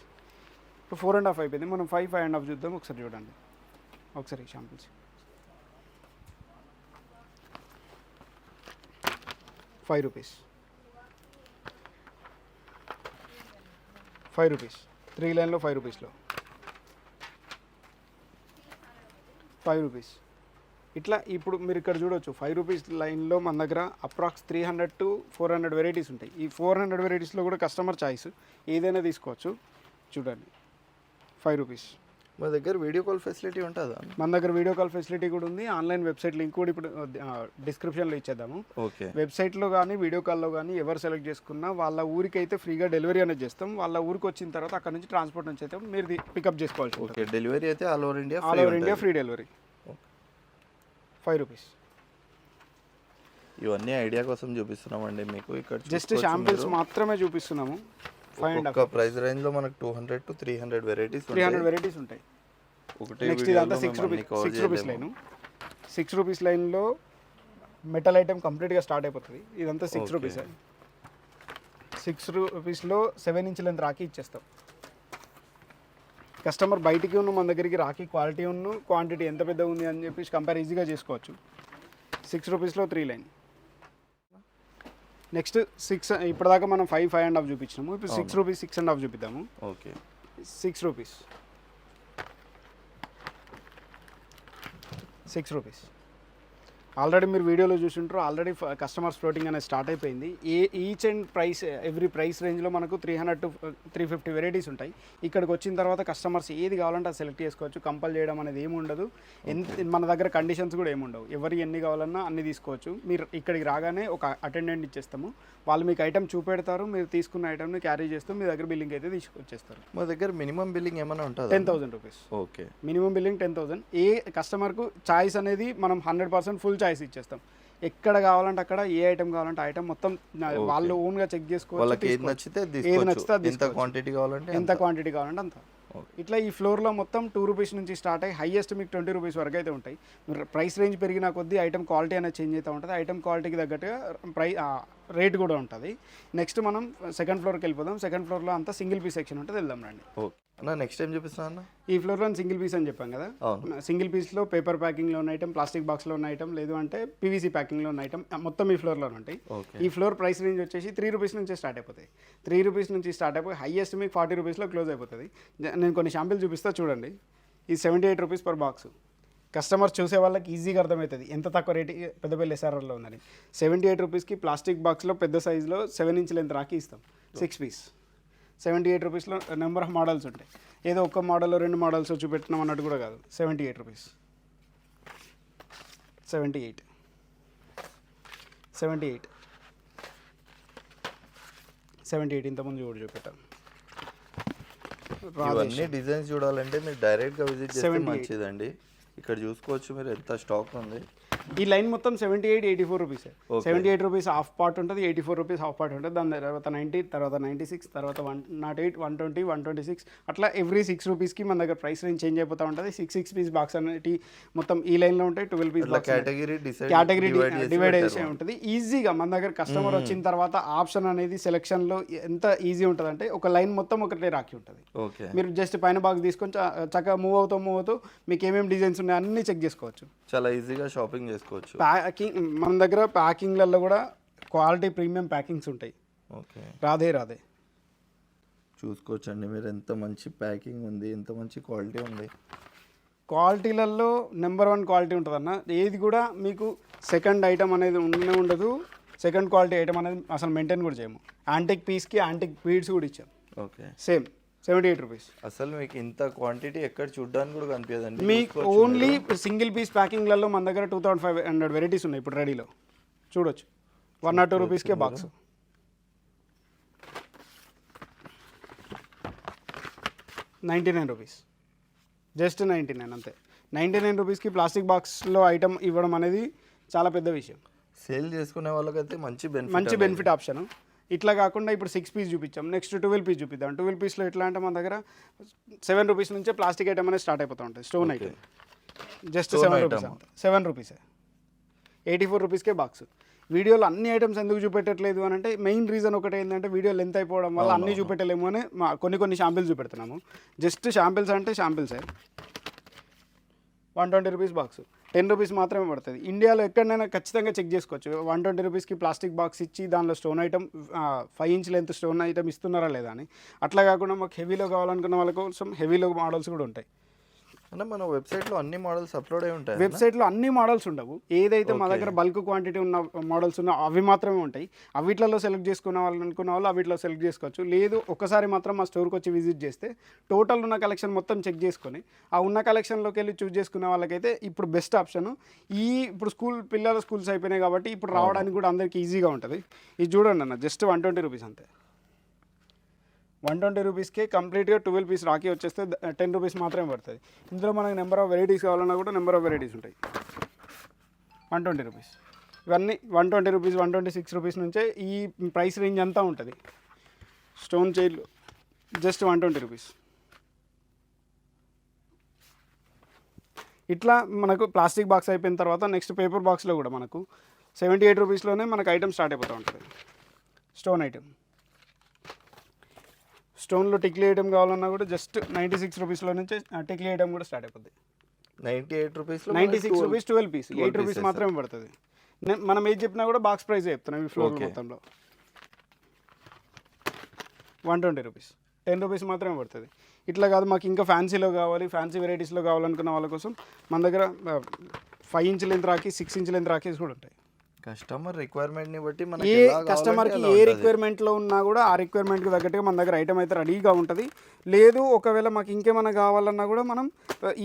ఇప్పుడు 4.5 అయిపోయింది, మనం 5.5 చూద్దాం. ఒకసారి చూడండి, ఒకసారి శాంపిల్స్. 5 రూపీస్, 5 రూపీస్ 3 లైన్లో 5 రూపీస్లో 5 రూపీస్. ఇట్లా ఇప్పుడు మీరు ఇక్కడ చూడవచ్చు 5 రూపీస్ లైన్లో మన దగ్గర అప్రాక్స్ 300 to 400 వెరైటీస్ ఉంటాయి. ఈ 400 వెరైటీస్లో కూడా కస్టమర్ చాయిస్ ఏదైనా తీసుకోవచ్చు. చూడండి, 5 రూపీస్. మా దగ్గర వీడియో కాల్ ఫెసిలిటీ ఉంటుందా? మన దగ్గర వీడియో కాల్ ఫెసిలిటీ కూడా ఉంది. ఆన్లైన్ వెబ్సైట్ లింక్ కూడా ఇప్పుడు డిస్క్రిప్షన్లో ఇచ్చేద్దాము. ఓకే, వెబ్సైట్లో కానీ వీడియో కాల్లో కానీ ఎవరు సెలెక్ట్ చేసుకున్నా వాళ్ళ ఊరికి అయితే ఫ్రీగా డెలివరీ అనేది చేస్తాం. వాళ్ళ ఊరికి వచ్చిన తర్వాత అక్కడ నుంచి ట్రాన్స్పోర్ట్ నుంచి అయితే మీరు పికప్ చేసుకోవాల్సి ఉంటుంది. ఓకే, డెలివరీ అయితే all over India free delivery. 5 rupees. ఇవన్నీ ఐడియా కోసం చూపిస్తున్నామండి మీకు. ఇక్కడ జస్ట్ శాంపిల్స్ మాత్రమే చూపిస్తున్నాము. ఒక ప్రైస్ రేంజ్ లో మనకు 200 to 300 వెరైటీస్ ఉంటాయి. నెక్స్ట్ ఇదంతా 6 రూపీస్ లైన్. 6 రూపీస్ లైన్లో మెటల్ ఐటమ్ కంప్లీట్గా స్టార్ట్ అయిపోతుంది. ఇదంతా 6 రూపీస్. 6 రూపీస్లో 7 ఇంచ్ లెంత్ రాఖీ ఇచ్చేస్తాం. కస్టమర్ బయటికి ఉన్న మన దగ్గరికి రాఖీ క్వాలిటీ ఉన్న క్వాంటిటీ ఎంత పెద్ద ఉంది అని చెప్పి కంపేర్ ఈజీగా చేసుకోవచ్చు. 6 రూపీస్లో 3 లైన్. నెక్స్ట్ 6 ఇప్పటిదాకా మనం 5.5 చూపించినాము. ఇప్పుడు 6 రూపీస్ 6.5 చూపిద్దాము. Okay, 6 rupees, 6 rupees. ఆల్రెడీ మీరు వీడియోలో చూసింటారు. ఆల్రెడీ కస్టమర్స్ ఫ్లోటింగ్ అనేది స్టార్ట్ అయిపోయింది. Each and price every price రేంజ్లో మనకు 300 to 350 వెరైటీస్ ఉంటాయి. ఇక్కడికి వచ్చిన తర్వాత కస్టమర్స్ ఏది కావాలంటే అది సెలెక్ట్ చేసుకోవచ్చు. కంపల్ చేయడం అనేది ఏమి ఉండదు. మన దగ్గర కండిషన్స్ కూడా ఏమి ఉండవు. ఎవరు ఎన్ని కావాలన్నా అన్ని తీసుకోవచ్చు. మీరు ఇక్కడికి రాగానే ఒక అటెండెంట్ ఇచ్చేస్తాము. వాళ్ళు మీకు ఐటమ్ చూపెడతారు. మీరు తీసుకున్న ఐటమ్ని క్యారీ చేస్తూ మీ దగ్గర బిల్లింగ్ అయితే తీసుకొచ్చేస్తారు. మా దగ్గర మినిమం బిల్లింగ్ ఏమైనా ఉంటుంది? 10,000 రూపీస్. Okay, minimum billing 10,000. ఏ కస్టమర్కు చాయిస్ అనేది మనం 100% ఫుల్ చాయిస్ ఇచ్చేస్తాం. ఎక్కడ కావాలంటే అక్కడ ఏ ఐటమ్ కావాలంటే ఐటమ్ మొత్తం వాళ్ళు ఓన్గా చెక్ చేసుకోవచ్చు. వాళ్ళకి ఏది నచ్చితే ఎంత క్వాంటిటీ కావాలంటే అంత. ఇట్లా ఈ ఫ్లోర్లో మొత్తం 2 రూపీస్ నుంచి స్టార్ట్ అయ్యి హైయెస్ట్ మీకు 20 రూపీస్ వరకు అయితే ఉంటాయి. ప్రైస్ రేంజ్ పెరిగిన కొద్దీ ఐటమ్ క్వాలిటీ అనేది చేంజ్ అవుతూ ఉంటుంది. ఐటమ్ క్వాలిటీకి తగ్గట్టుగా రేట్ కూడా ఉంటుంది. నెక్స్ట్ మనం సెకండ్ ఫ్లోర్కి వెళ్ళిపోదాం. సెకండ్ ఫ్లోర్లో అంతా సింగిల్ పీస్ సెక్షన్ ఉంటుంది, వెళ్దాం రండి. ఓకే అన్న, నెక్స్ట్ టైం చూపిస్తున్నా అన్న. ఈ ఫ్లోర్లో సింగిల్ పీస్ అని చెప్పాం కదా, సింగిల్ పీస్లో పేపర్ ప్యాకింగ్లో ఉన్న ఐటమ్, ప్లాస్టిక్ బాక్స్లో ఉన్న ఐటమ్, లేదు అంటే పీవీసీ ప్యాకింగ్లో ఉన్న ఐటమ్ మొత్తం ఈ ఫ్లోర్లో ఉంటాయి. ఈ ఫ్లోర్ ప్రైస్ రేంజ్ వచ్చేసి 3 రూపీస్ నుంచి స్టార్ట్ అయిపోతాయి. 3 రూపీస్ నుంచి స్టార్ట్ అయిపోయి హైయెస్ట్ మీకు 40 రూపీస్లో క్లోజ్ అయిపోతుంది. నేను కొన్ని శాంపిల్ చూపిస్తా చూడండి. ఇది 78 రూపీస్ పర్ బాక్స్. కస్టమర్ చూసే వాళ్ళకి ఈజీగా అర్థమవుతుంది ఎంత తక్కువ రేటు పెద్దపల్లి ఎస్ఆర్ఆర్లో ఉందని. 78 రూపీస్కి ప్లాస్టిక్ బాక్స్లో పెద్ద సైజులో 7 ఇంచ్ లెంత్ రాకి ఇస్తాం, 6 పీస్. 78 రూపీస్లో నెంబర్ ఆఫ్ మోడల్స్ ఉంటాయి. ఏదో ఒక్క మోడల్లో 2 మోడల్స్ చూపెట్టినాం అన్నట్టు కూడా కాదు. 78 రూపీస్, 78, 78, 78 ఇంతకుముందు కూడా చూపెట్టాం. ఇవన్నీ డిజైన్స్ చూడాలంటే మీరు డైరెక్ట్గా విజిట్ చేస్తే మంచిదండి. ఇక్కడ చూసుకోవచ్చు మీరు ఎంత స్టాక్ ఉంది. ఈ లైన్ మొత్తం 78, 84 రూపీస్. 78 రూపీస్ హాఫ్ పార్ట్ ఉంటుంది, 84 రూపీస్ హాఫ్ పార్ట్ ఉంటుంది. దాని తర్వాత 90, తర్వాత 96, తర్వాత 108, 120, 126 అట్లా ఎవ్రీ 6 రూపీస్కి మన దగ్గర ప్రైస్ రేంజ్ చేంజ్ అయిపోతూ ఉంటుంది. 6 పీస్ బాక్స్ అనేది మొత్తం ఈ లైన్లో ఉంటాయి. 12 పీస్ కేటగిరీ డివైడ్ చేసే ఉంటుంది. ఈజీగా మన దగ్గర కస్టమర్ వచ్చిన తర్వాత ఆప్షన్ అనేది సెలెక్షన్లో ఎంత ఈజీ ఉంటుంది అంటే ఒక లైన్ మొత్తం ఒకటే రాకి ఉంటుంది. మీరు జస్ట్ పైన బాక్స్ తీసుకొని చక్కగా మూవ్ అవుతూ మీకు ఏమేమి డిజైన్స్ ఉన్నాయి అన్నీ చెక్ చేసుకోవచ్చు. చాలా ఈజీగా షాపింగ్ చేసుకోవచ్చు. మన దగ్గర ప్యాకింగ్లలో కూడా క్వాలిటీ ప్రీమియం ప్యాకింగ్స్ ఉంటాయి. రాధే చూసుకోవచ్చండి మీరు ఎంత మంచి ప్యాకింగ్ ఉంది, ఎంత మంచి క్వాలిటీ ఉంది. క్వాలిటీలలో నెంబర్ 1 క్వాలిటీ ఉంటుంది అన్న. ఏది కూడా మీకు సెకండ్ ఐటమ్ అనేది ఉండదు. సెకండ్ క్వాలిటీ ఐటమ్ అనేది అసలు మెయింటైన్ కూడా చేయము. యాంటిక్ పీస్కి యాంటిక్ బీడ్స్ కూడా ఇచ్చాం. Same 78 rupees. అసలు మీకు ఇంత క్వాంటిటీ ఎక్కడ చూడడానికి కూడా కనిపించదండి. మీకు ఓన్లీ సింగిల్ పీస్ ప్యాకింగ్లలో మన దగ్గర 2500 వెరైటీస్ ఉన్నాయి ఇప్పుడు రెడీలో. చూడొచ్చు 102 రూపీస్కే బాక్స్. ₹99, జస్ట్ 99 అంతే. 99 రూపీస్కి ప్లాస్టిక్ బాక్స్లో ఐటమ్ ఇవ్వడం అనేది చాలా పెద్ద విషయం. సేల్ చేసుకునే వాళ్ళకైతే మంచి బెనిఫిట్ ఆప్షన్. ఇట్లా కాకుండా ఇప్పుడు 6 పీస్ చూపించాం, నెక్స్ట్ 12 పీస్ చూపిద్దాం. 12 పీస్లో ఎట్లా అంటే మన దగ్గర 7 రూపీస్ నుంచే ప్లాస్టిక్ ఐటమ్ అనేది స్టార్ట్ అయిపోతూ ఉంటుంది. స్టోన్ ఐటమ్ జస్ట్ 7 రూపీస్, 84 రూపీస్కే బాక్స్. వీడియోలో అన్ని ఐటమ్స్ ఎందుకు చూపెట్టట్లేదు అని అంటే మెయిన్ రీజన్ ఒకటి ఏంటంటే వీడియో లెంత్ అయిపోవడం వల్ల అన్నీ చూపెట్టలేము అని కొన్ని శాంపిల్స్ చూపెడుతున్నాము. జస్ట్ శాంపిల్స్ అంటే శాంపిల్సే. 120 రూపీస్ బాక్స్, 10 రూపీస్ మాత్రమే పడుతుంది. ఇండియాలో ఎక్కడైనా ఖచ్చితంగా చెక్ చేసుకోవచ్చు. 120 రూపీస్కి ప్లాస్టిక్ బాక్స్ ఇచ్చి దానిలో stone item 5 inch length stone item ఇస్తున్నారా లేదా అని. అట్లా కాకుండా మాకు హెవీలో కావాలనుకున్న వాళ్ళ కోసం హెవీలో మోడల్స్ కూడా ఉంటాయి. అంటే మన వెబ్సైట్లో అన్ని మోడల్స్ అప్లోడ్ అయి ఉంటాయి. వెబ్సైట్లో అన్ని మోడల్స్ ఉండవు. ఏదైతే మా దగ్గర బల్క్ క్వాంటిటీ ఉన్న మోడల్స్ ఉన్నా అవి మాత్రమే ఉంటాయి. అవిట్లలో సెలెక్ట్ చేసుకున్న వాళ్ళు అనుకున్న వాళ్ళు అవిట్లో సెలెక్ట్ చేసుకోవచ్చు. లేదు ఒకసారి మాత్రం మా స్టోర్కి వచ్చి విజిట్ చేస్తే టోటల్ ఉన్న కలెక్షన్ మొత్తం చెక్ చేసుకొని ఆ ఉన్న కలెక్షన్లోకి వెళ్ళి చూస్ చేసుకునే వాళ్ళకైతే ఇప్పుడు బెస్ట్ ఆప్షన్. ఇప్పుడు పిల్లల స్కూల్స్ అయిపోయినాయి కాబట్టి ఇప్పుడు రావడానికి కూడా అందరికీ ఈజీగా ఉంటుంది. ఇది చూడండి అన్న, జస్ట్ 120 రూపీస్ అంతే. 120 రూపీస్కే కంప్లీట్గా 12 పీస్ రాకి వచ్చేస్తే 10 రూపీస్ మాత్రమే పడుతుంది. ఇందులో మనకు నెంబర్ ఆఫ్ వెరైటీస్ కావాలన్నా కూడా నెంబర్ ఆఫ్ వెరైటీస్ ఉంటాయి. 120 రూపీస్ ఇవన్నీ 120 రూపీస్, 126 రూపీస్ నుంచే ఈ ప్రైస్ రేంజ్ అంతా ఉంటుంది. స్టోన్ చైర్లు జస్ట్ 120 రూపీస్. ఇట్లా మనకు ప్లాస్టిక్ బాక్స్ అయిపోయిన తర్వాత నెక్స్ట్ పేపర్ బాక్స్లో కూడా మనకు 78 రూపీస్లోనే మనకు ఐటమ్ స్టార్ట్ అయిపోతూ ఉంటుంది. స్టోన్ ఐటమ్, స్టోన్లో టిక్లీ ఐటమ్ కావాలన్నా కూడా జస్ట్ 96 రూపీస్లో నుంచి టిక్లీ ఐటమ్ కూడా స్టార్ట్ అయిపోతుంది. 96 రూపీస్, 96 రూపీస్ 12 పీస్, 8 రూపీస్ మాత్రమే పడుతుంది. మనం ఏది చెప్పినా కూడా బాక్స్ ప్రైస్ చెప్తున్నాం ఈ ఫ్లోర్ మొత్తంలో. 120 రూపీస్, 10 రూపీస్ మాత్రమే పడుతుంది. ఇట్లా కాదు మాకు ఇంకా ఫ్యాన్సీలో కావాలి, ఫ్యాన్సీ వెరైటీస్లో కావాలనుకున్న వాళ్ళ కోసం మన దగ్గర 5 ఇంచ్ లెంత్ రాకి, 6 ఇంచ్ లెంత్ రాకీస్ కూడా ఉంటాయి. కస్టమర్ రిక్వైర్మెంట్ని బట్టి కస్టమర్కి ఏ రిక్వైర్మెంట్లో ఉన్నా కూడా ఆ రిక్వైర్మెంట్కి తగ్గట్టుగా మన దగ్గర ఐటమ్ అయితే రెడీగా ఉంటుంది. లేదు ఒకవేళ మాకు ఇంకేమైనా కావాలన్నా కూడా మనం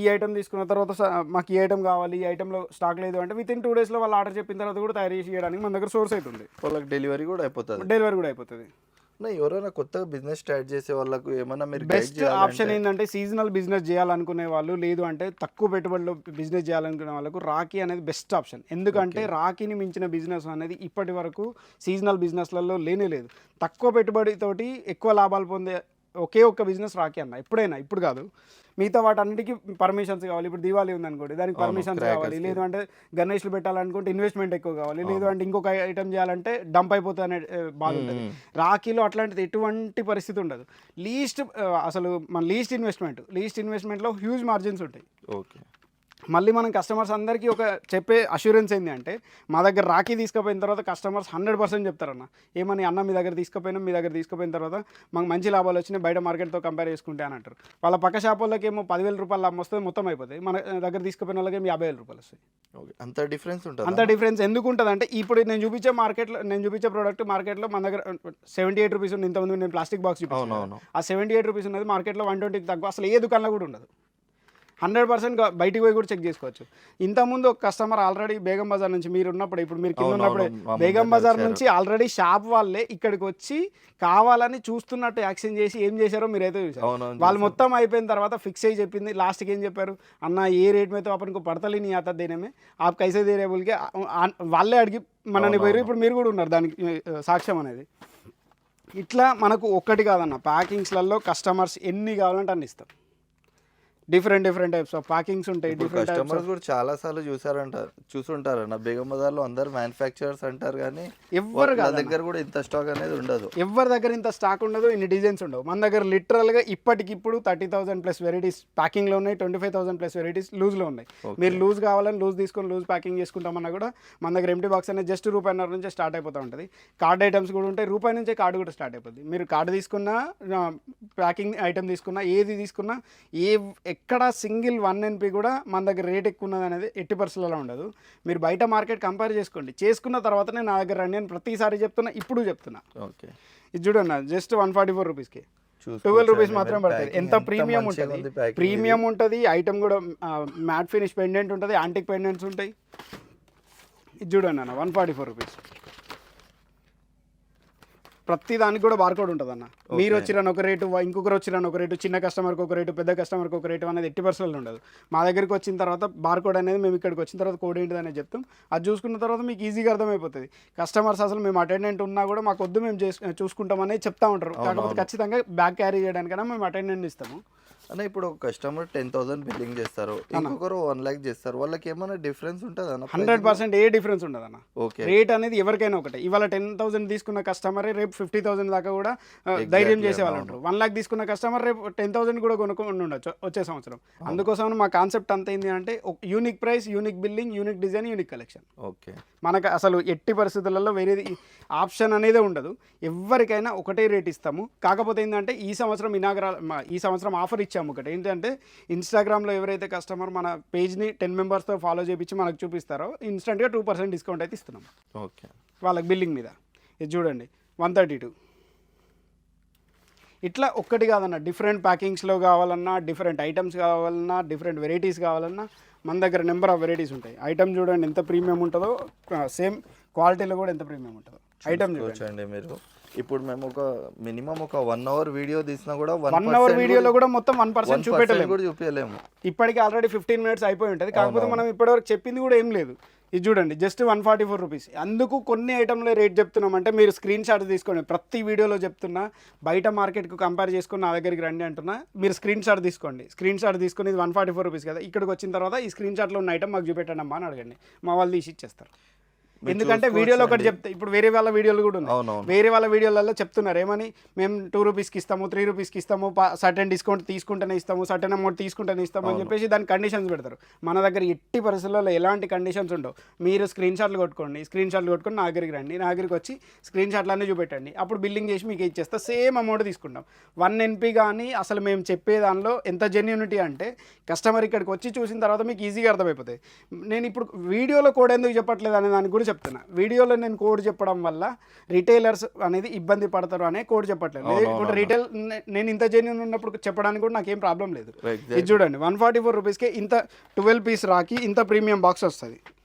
ఈ ఐటమ్ తీసుకున్న తర్వాత మాకు ఈ ఐటమ్ కావాలి, ఈ ఐటెంలో స్టాక్ లేదు అంటే వితిన్ 2 డేస్లో వాళ్ళు ఆర్డర్ చెప్పిన తర్వాత కూడా తయారు చేసి ఇవ్వడానికి మన దగ్గర సోర్స్ అవుతుంది. వాళ్ళకి డెలివరీ కూడా అయిపోతుంది. ఎవరైనా కొత్తగా బిజినెస్ స్టార్ట్ చేసే వాళ్ళకు ఏమైనా మీరు బెస్ట్ ఆప్షన్ ఏంటంటే సీజనల్ బిజినెస్ చేయాలనుకునే వాళ్ళు, లేదు అంటే తక్కువ పెట్టుబడిలో బిజినెస్ చేయాలనుకునే వాళ్ళకు రాఖీ అనేది బెస్ట్ ఆప్షన్. ఎందుకంటే రాఖీని మించిన బిజినెస్ అనేది ఇప్పటి వరకు సీజనల్ బిజినెస్లలో లేనే లేదు. తక్కువ పెట్టుబడితోటి ఎక్కువ లాభాలు పొందే ఒకే ఒక్క బిజినెస్ రాఖీ అన్న, ఎప్పుడైనా, ఇప్పుడు కాదు, మిగతా వాటన్నిటికీ పర్మిషన్స్ కావాలి. ఇప్పుడు దీవాలి ఉందనుకోండి, దానికి పర్మిషన్స్ కావాలి. లేదు అంటే గణేష్లు పెట్టాలనుకుంటే ఇన్వెస్ట్మెంట్ ఎక్కువ కావాలి. లేదు అంటే ఇంకొక ఐటమ్ చేయాలంటే డంప్ అయిపోతుంది అనే బాధ ఉంటుంది. రాఖీలో అట్లాంటిది ఎటువంటి పరిస్థితి ఉండదు. అసలు మన లీస్ట్ ఇన్వెస్ట్మెంట్లో హ్యూజ్ మార్జిన్స్ ఉంటాయి. ఓకే. మళ్ళీ మనం కస్టమర్స్ అందరికీ ఒక చెప్పే అష్యూరెన్స్ ఏంటి అంటే, మా దగ్గర రాఖీ తీసుకుపోయిన తర్వాత కస్టమర్స్ 100% చెప్తారన్న, ఏమని అన్న మీ దగ్గర తీసుకుపోయిన తర్వాత మాకు మంచి లాభాలు వచ్చినాయి బయట మార్కెట్తో కంపేర్ చేసుకుంటే అని అంటారు. వాళ్ళ పక్క షాప్ వాళ్ళకి ఏమో 10,000 రూపాయలు లాభం వస్తుంది, మొత్తం అయిపోతాయి. మన దగ్గర తీసుకుపోయిన వాళ్ళకి ఏమో 50,000 రూపాయలు వస్తాయి. ఓకే. అంత డిఫరెన్స్ ఉంటుంది. అంత డిఫరెన్స్ ఎందుకు ఉంటుంది అంటే, ఇప్పుడు నేను చూపించే ప్రోడక్ట్ మార్కెట్లో మన దగ్గర 78 రూపీస్ ఉంది. ఇంతకుముందు నేను ప్లాస్టిక్ బాక్స్ చూపించాను, ఆ 78 రూపీస్ ఉన్నది మార్కెట్లో 120కి తక్కువ అసలు ఏ దుకాణంలో కూడా ఉండదు. 100% బయటికి పోయి కూడా చెక్ చేసుకోవచ్చు. ఇంతకుముందు ఒక కస్టమర్ ఆల్రెడీ బేగం బజార్ నుంచి, మీరు ఉన్నప్పుడు, ఇప్పుడు మీరు కింద ఉన్నప్పుడు బేగం బజార్ నుంచి ఆల్రెడీ షాప్ వాళ్ళే ఇక్కడికి వచ్చి కావాలని చూస్తున్నట్టు యాక్షన్ చేసి ఏం చేశారో మీరైతే చూసారు. వాళ్ళు మొత్తం అయిపోయిన తర్వాత ఫిక్స్ అయ్యి చెప్పింది, లాస్ట్కి ఏం చెప్పారు, అన్న ఏ రేట్ మీద అప్పటికి పడతలే నీ आता देने में आप कैसे दे रहे बोल के వాళ్ళే అడిగి మనని పోయారు. ఇప్పుడు మీరు కూడా ఉన్నారు దానికి సాక్ష్యం అనేది. ఇట్లా మనకు ఒక్కటి కాదన్న, ప్యాకింగ్స్లలో కస్టమర్స్ ఎన్ని కావాలంటే అన్ని ఇస్తాం. డిఫరెంట్ టైప్స్ ఆఫ్ ప్యాకింగ్స్ ఉంటాయి. డిఫరెంట్ కస్టమర్స్ కూడా చాలా సార్లు చూసుంటారన్న, బేగం బజార్లో అందరు మ్యానుఫ్యాక్చరర్స్ అంటారు కానీ ఎవరు దగ్గర కూడా ఇంత స్టాక్ అనేది ఉండదు. ఎవరి దగ్గర ఇంత స్టాక్ ఉండదు, ఇన్ని డిజైన్స్ ఉండవు. మన దగ్గర లిటరల్గా ఇప్పటికిప్పుడు 30,000+ వెరైటీస్ ప్యాకింగ్లో ఉన్నాయి, 25,000+ వెరైటీస్ లూజ్లో ఉన్నాయి. మీరు లూజ్ కావాలని లూజ్ తీసుకొని లూజ్ ప్యాకింగ్ చేసుకుంటామన్నా కూడా మన దగ్గర ఎంటీ బాక్స్ అనేది జస్ట్ ₹1.5 నుంచే స్టార్ట్ అయిపోతూ ఉంటుంది. కార్డ్ ఐటమ్స్ కూడా ఉంటాయి, ₹1 నుంచే కార్డు కూడా స్టార్ట్ అయిపోతుంది. మీరు కార్డు తీసుకున్నా, ప్యాకింగ్ ఐటమ్ తీసుకున్నా, ఏది తీసుకున్నా, ఎక్కడ సింగిల్ 1 NP కూడా మన దగ్గర రేట్ ఎక్కువ ఉన్నది అనేది 80% ఉండదు. మీరు బయట మార్కెట్ కంపేర్ చేసుకోండి, చేసుకున్న తర్వాతనే నా దగ్గర రండి అని ప్రతిసారి చెప్తున్నా, ఇప్పుడు చెప్తున్నా. ఓకే. ఇది చూడన్న, జస్ట్ 144 రూపీస్కి 12 రూపీస్ మాత్రం పడుతుంది. ఎంత ప్రీమియం ఉంటుంది, ప్రీమియం ఉంటుంది. ఐటమ్ కూడా మ్యాట్ ఫినిష్ పెండెంట్ ఉంటుంది, యాంటిక్ పెండెంట్స్ ఉంటాయి. ఇది చూడండి అన్న, 144 రూపీస్. ప్రతి దానికి కూడా బార్కోడ్ ఉంటుంది అన్న. మీరు వచ్చిరని ఒక రేటు, ఇంకొకరు వచ్చిరని ఒక రేటు, చిన్న కస్టమర్కి ఒక రేటు, పెద్ద కస్టమర్కి ఒక రేటు అనేది 80% ఉండదు. మా దగ్గరికి వచ్చిన తర్వాత బార్కోడ్ అనేది మేము ఇక్కడికి వచ్చిన తర్వాత కోడ్ ఏంటిది అనేది చెప్తాం. అది చూసుకున్న తర్వాత మీకు ఈజీగా అర్థమైపోతుంది. కస్టమర్స్ అసలు మేము అటెండెంట్ ఉన్నా కూడా మాకు వద్దు, మేము చూసుకుంటామని చెప్తా ఉంటారు. కాకపోతే ఖచ్చితంగా బ్యాగ్ క్యారీ చేయడానికైనా మేము అటెండెంట్ ఇస్తాము. అన్న ఇప్పుడు ఒక కస్టమర్ 10,000 బిల్లింగ్ చేస్తారు, ఇంకొకరు 1 lakh చేస్తారు, వాళ్ళకి ఏమైనా డిఫరెన్స్ ఉంటుంది అన్న? 100% ఏ డిఫరెన్స్ ఉండదు అన్న. ఓకే. రేట్ అనేది ఎవరికైనా ఒకటే. ఇవాళ 10,000 తీసుకున్న కస్టమరే రేపు 50,000 దాకా కూడా ధైర్యం చేసేవాళ్ళు ఉంటారు. 1 lakh తీసుకున్న కస్టమర్ రేపు 10,000 కూడా కొనుక్కొని ఉండొచ్చు వచ్చే సంవత్సరం. అందుకోసం మా కాన్సెప్ట్ అంత ఏంటి అంటే, unique price, unique billing, unique design, unique collection. Okay. మనకు అసలు ఎట్టి పరిస్థితులలో వేరే ఆప్షన్ అనేదే ఉండదు. ఎవరికైనా ఒకటే రేట్ ఇస్తాము. కాకపోతే ఏంటంటే ఈ సంవత్సరం ఆఫర్ ఇచ్చాము. ఒకటి ఏంటంటే, ఇన్స్టాగ్రామ్లో ఎవరైతే కస్టమర్ మన పేజ్ని 10 మెంబర్స్తో ఫాలో చేయించి మనకు చూపిస్తారో ఇన్స్టెంట్గా 2% డిస్కౌంట్ అయితే ఇస్తున్నాం. ఓకే. వాళ్ళకి బిల్లింగ్ మీద. ఇది చూడండి 132. ఇట్లా ఒక్కటి కాదన్న, డిఫరెంట్ ప్యాకింగ్స్లో కావాలన్నా, డిఫరెంట్ ఐటమ్స్ కావాలన్నా, డిఫరెంట్ వెరైటీస్ కావాలన్నా మన దగ్గర నెంబర్ ఆఫ్ వెరైటీస్ ఉంటాయి. ఐటమ్ చూడండి ఎంత ప్రీమియం ఉంటుందో, సేమ్ క్వాలిటీలో కూడా ఎంత ప్రీమియం ఉంటుందో ఐటమ్ చూడండి మీరు. ఇప్పుడు మేము ఒక మినిమం ఒక 1 hour వీడియో తీసినా కూడా 1 hour వీడియోలో కూడా మొత్తం 1% చూపించలేము. ఇప్పటికి ఆల్రెడీ 15 minutes అయిపోయి ఉంటుంది. కాకపోతే మనం ఇప్పటివరకు చెప్పింది కూడా ఏం లేదు. ఇది చూడండి జస్ట్ 144 రూపీస్. అందుకు కొన్ని ఐటమ్లో రేట్ చెప్తున్నామంటే మీరు స్క్రీన్ షాట్ తీసుకోండి. ప్రతి వీడియోలో చెప్తున్నా, బయట మార్కెట్కు కంపేర్ చేసుకుని నా దగ్గరికి రండి అంటున్నా. మీరు స్క్రీన్ షాట్ తీసుకోండి. స్క్రీన్ షాట్ తీసుకొని ఇది 144 రూపీస్ కదా, ఇక్కడికి వచ్చిన తర్వాత ఈ స్క్రీన్ షాట్లో ఉన్న ఐటమ్ మాకు చూపెట్టండి అమ్మా అని అడగండి, మా వాళ్ళు తీసి ఇచ్చేస్తారు. ఎందుకంటే వీడియోలో ఒకటి చెప్తే, ఇప్పుడు వేరే వాళ్ళ వీడియోలు కూడా ఉన్నాయి. వేరే వాళ్ళ వీడియోలలో చెప్తున్నారు ఏమని, మేము 2 రూపీస్కి ఇస్తాము, 3 రూపీస్కి ఇస్తాము, సర్టెన్ డిస్కౌంట్ తీసుకుంటేనే ఇస్తాము, సర్టెన్ అమౌంట్ తీసుకుంటేనే ఇస్తాము అని చెప్పేసి దానికి కండిషన్స్ పెడతారు. మన దగ్గర ఎట్టి పరిస్థితుల్లో ఎలాంటి కండిషన్స్ ఉండవు. మీరు స్క్రీన్ షాట్లు కొట్టుకోండి నా దగ్గరికి రండి, నా దగ్గరికి వచ్చి స్క్రీన్ షాట్లు అన్నీ చూపెట్టండి, అప్పుడు బిల్లింగ్ చేసి మీకు ఇచ్చేస్తా. సేమ్ అమౌంట్ తీసుకుంటాం. 1 NP కానీ అసలు మేము చెప్పే దానిలో ఎంత జెన్యూనిటీ అంటే, కస్టమర్ ఇక్కడికి వచ్చి చూసిన తర్వాత మీకు ఈజీగా అర్థమైపోతుంది. నేను ఇప్పుడు వీడియోలో కోడ్ ఎందుకు చెప్పట్లేదు అనే దానికి కూడా చెప్తున్నా. వీడియోలో నేను కోడ్ చెప్పడం వల్ల రిటైలర్స్ అనేది ఇబ్బంది పడతారు అనే కోడ్ చెప్పట్లేదు. ఇప్పుడు రిటైల్ నేను ఇంత జెన్యూన్ ఉన్నప్పుడు చెప్పడానికి కూడా నాకేం ప్రాబ్లం లేదు. ఇది చూడండి 144 రూపీస్కి ఇంత 12 పీస్ రాకి ఇంత ప్రీమియం బాక్స్ వస్తుంది.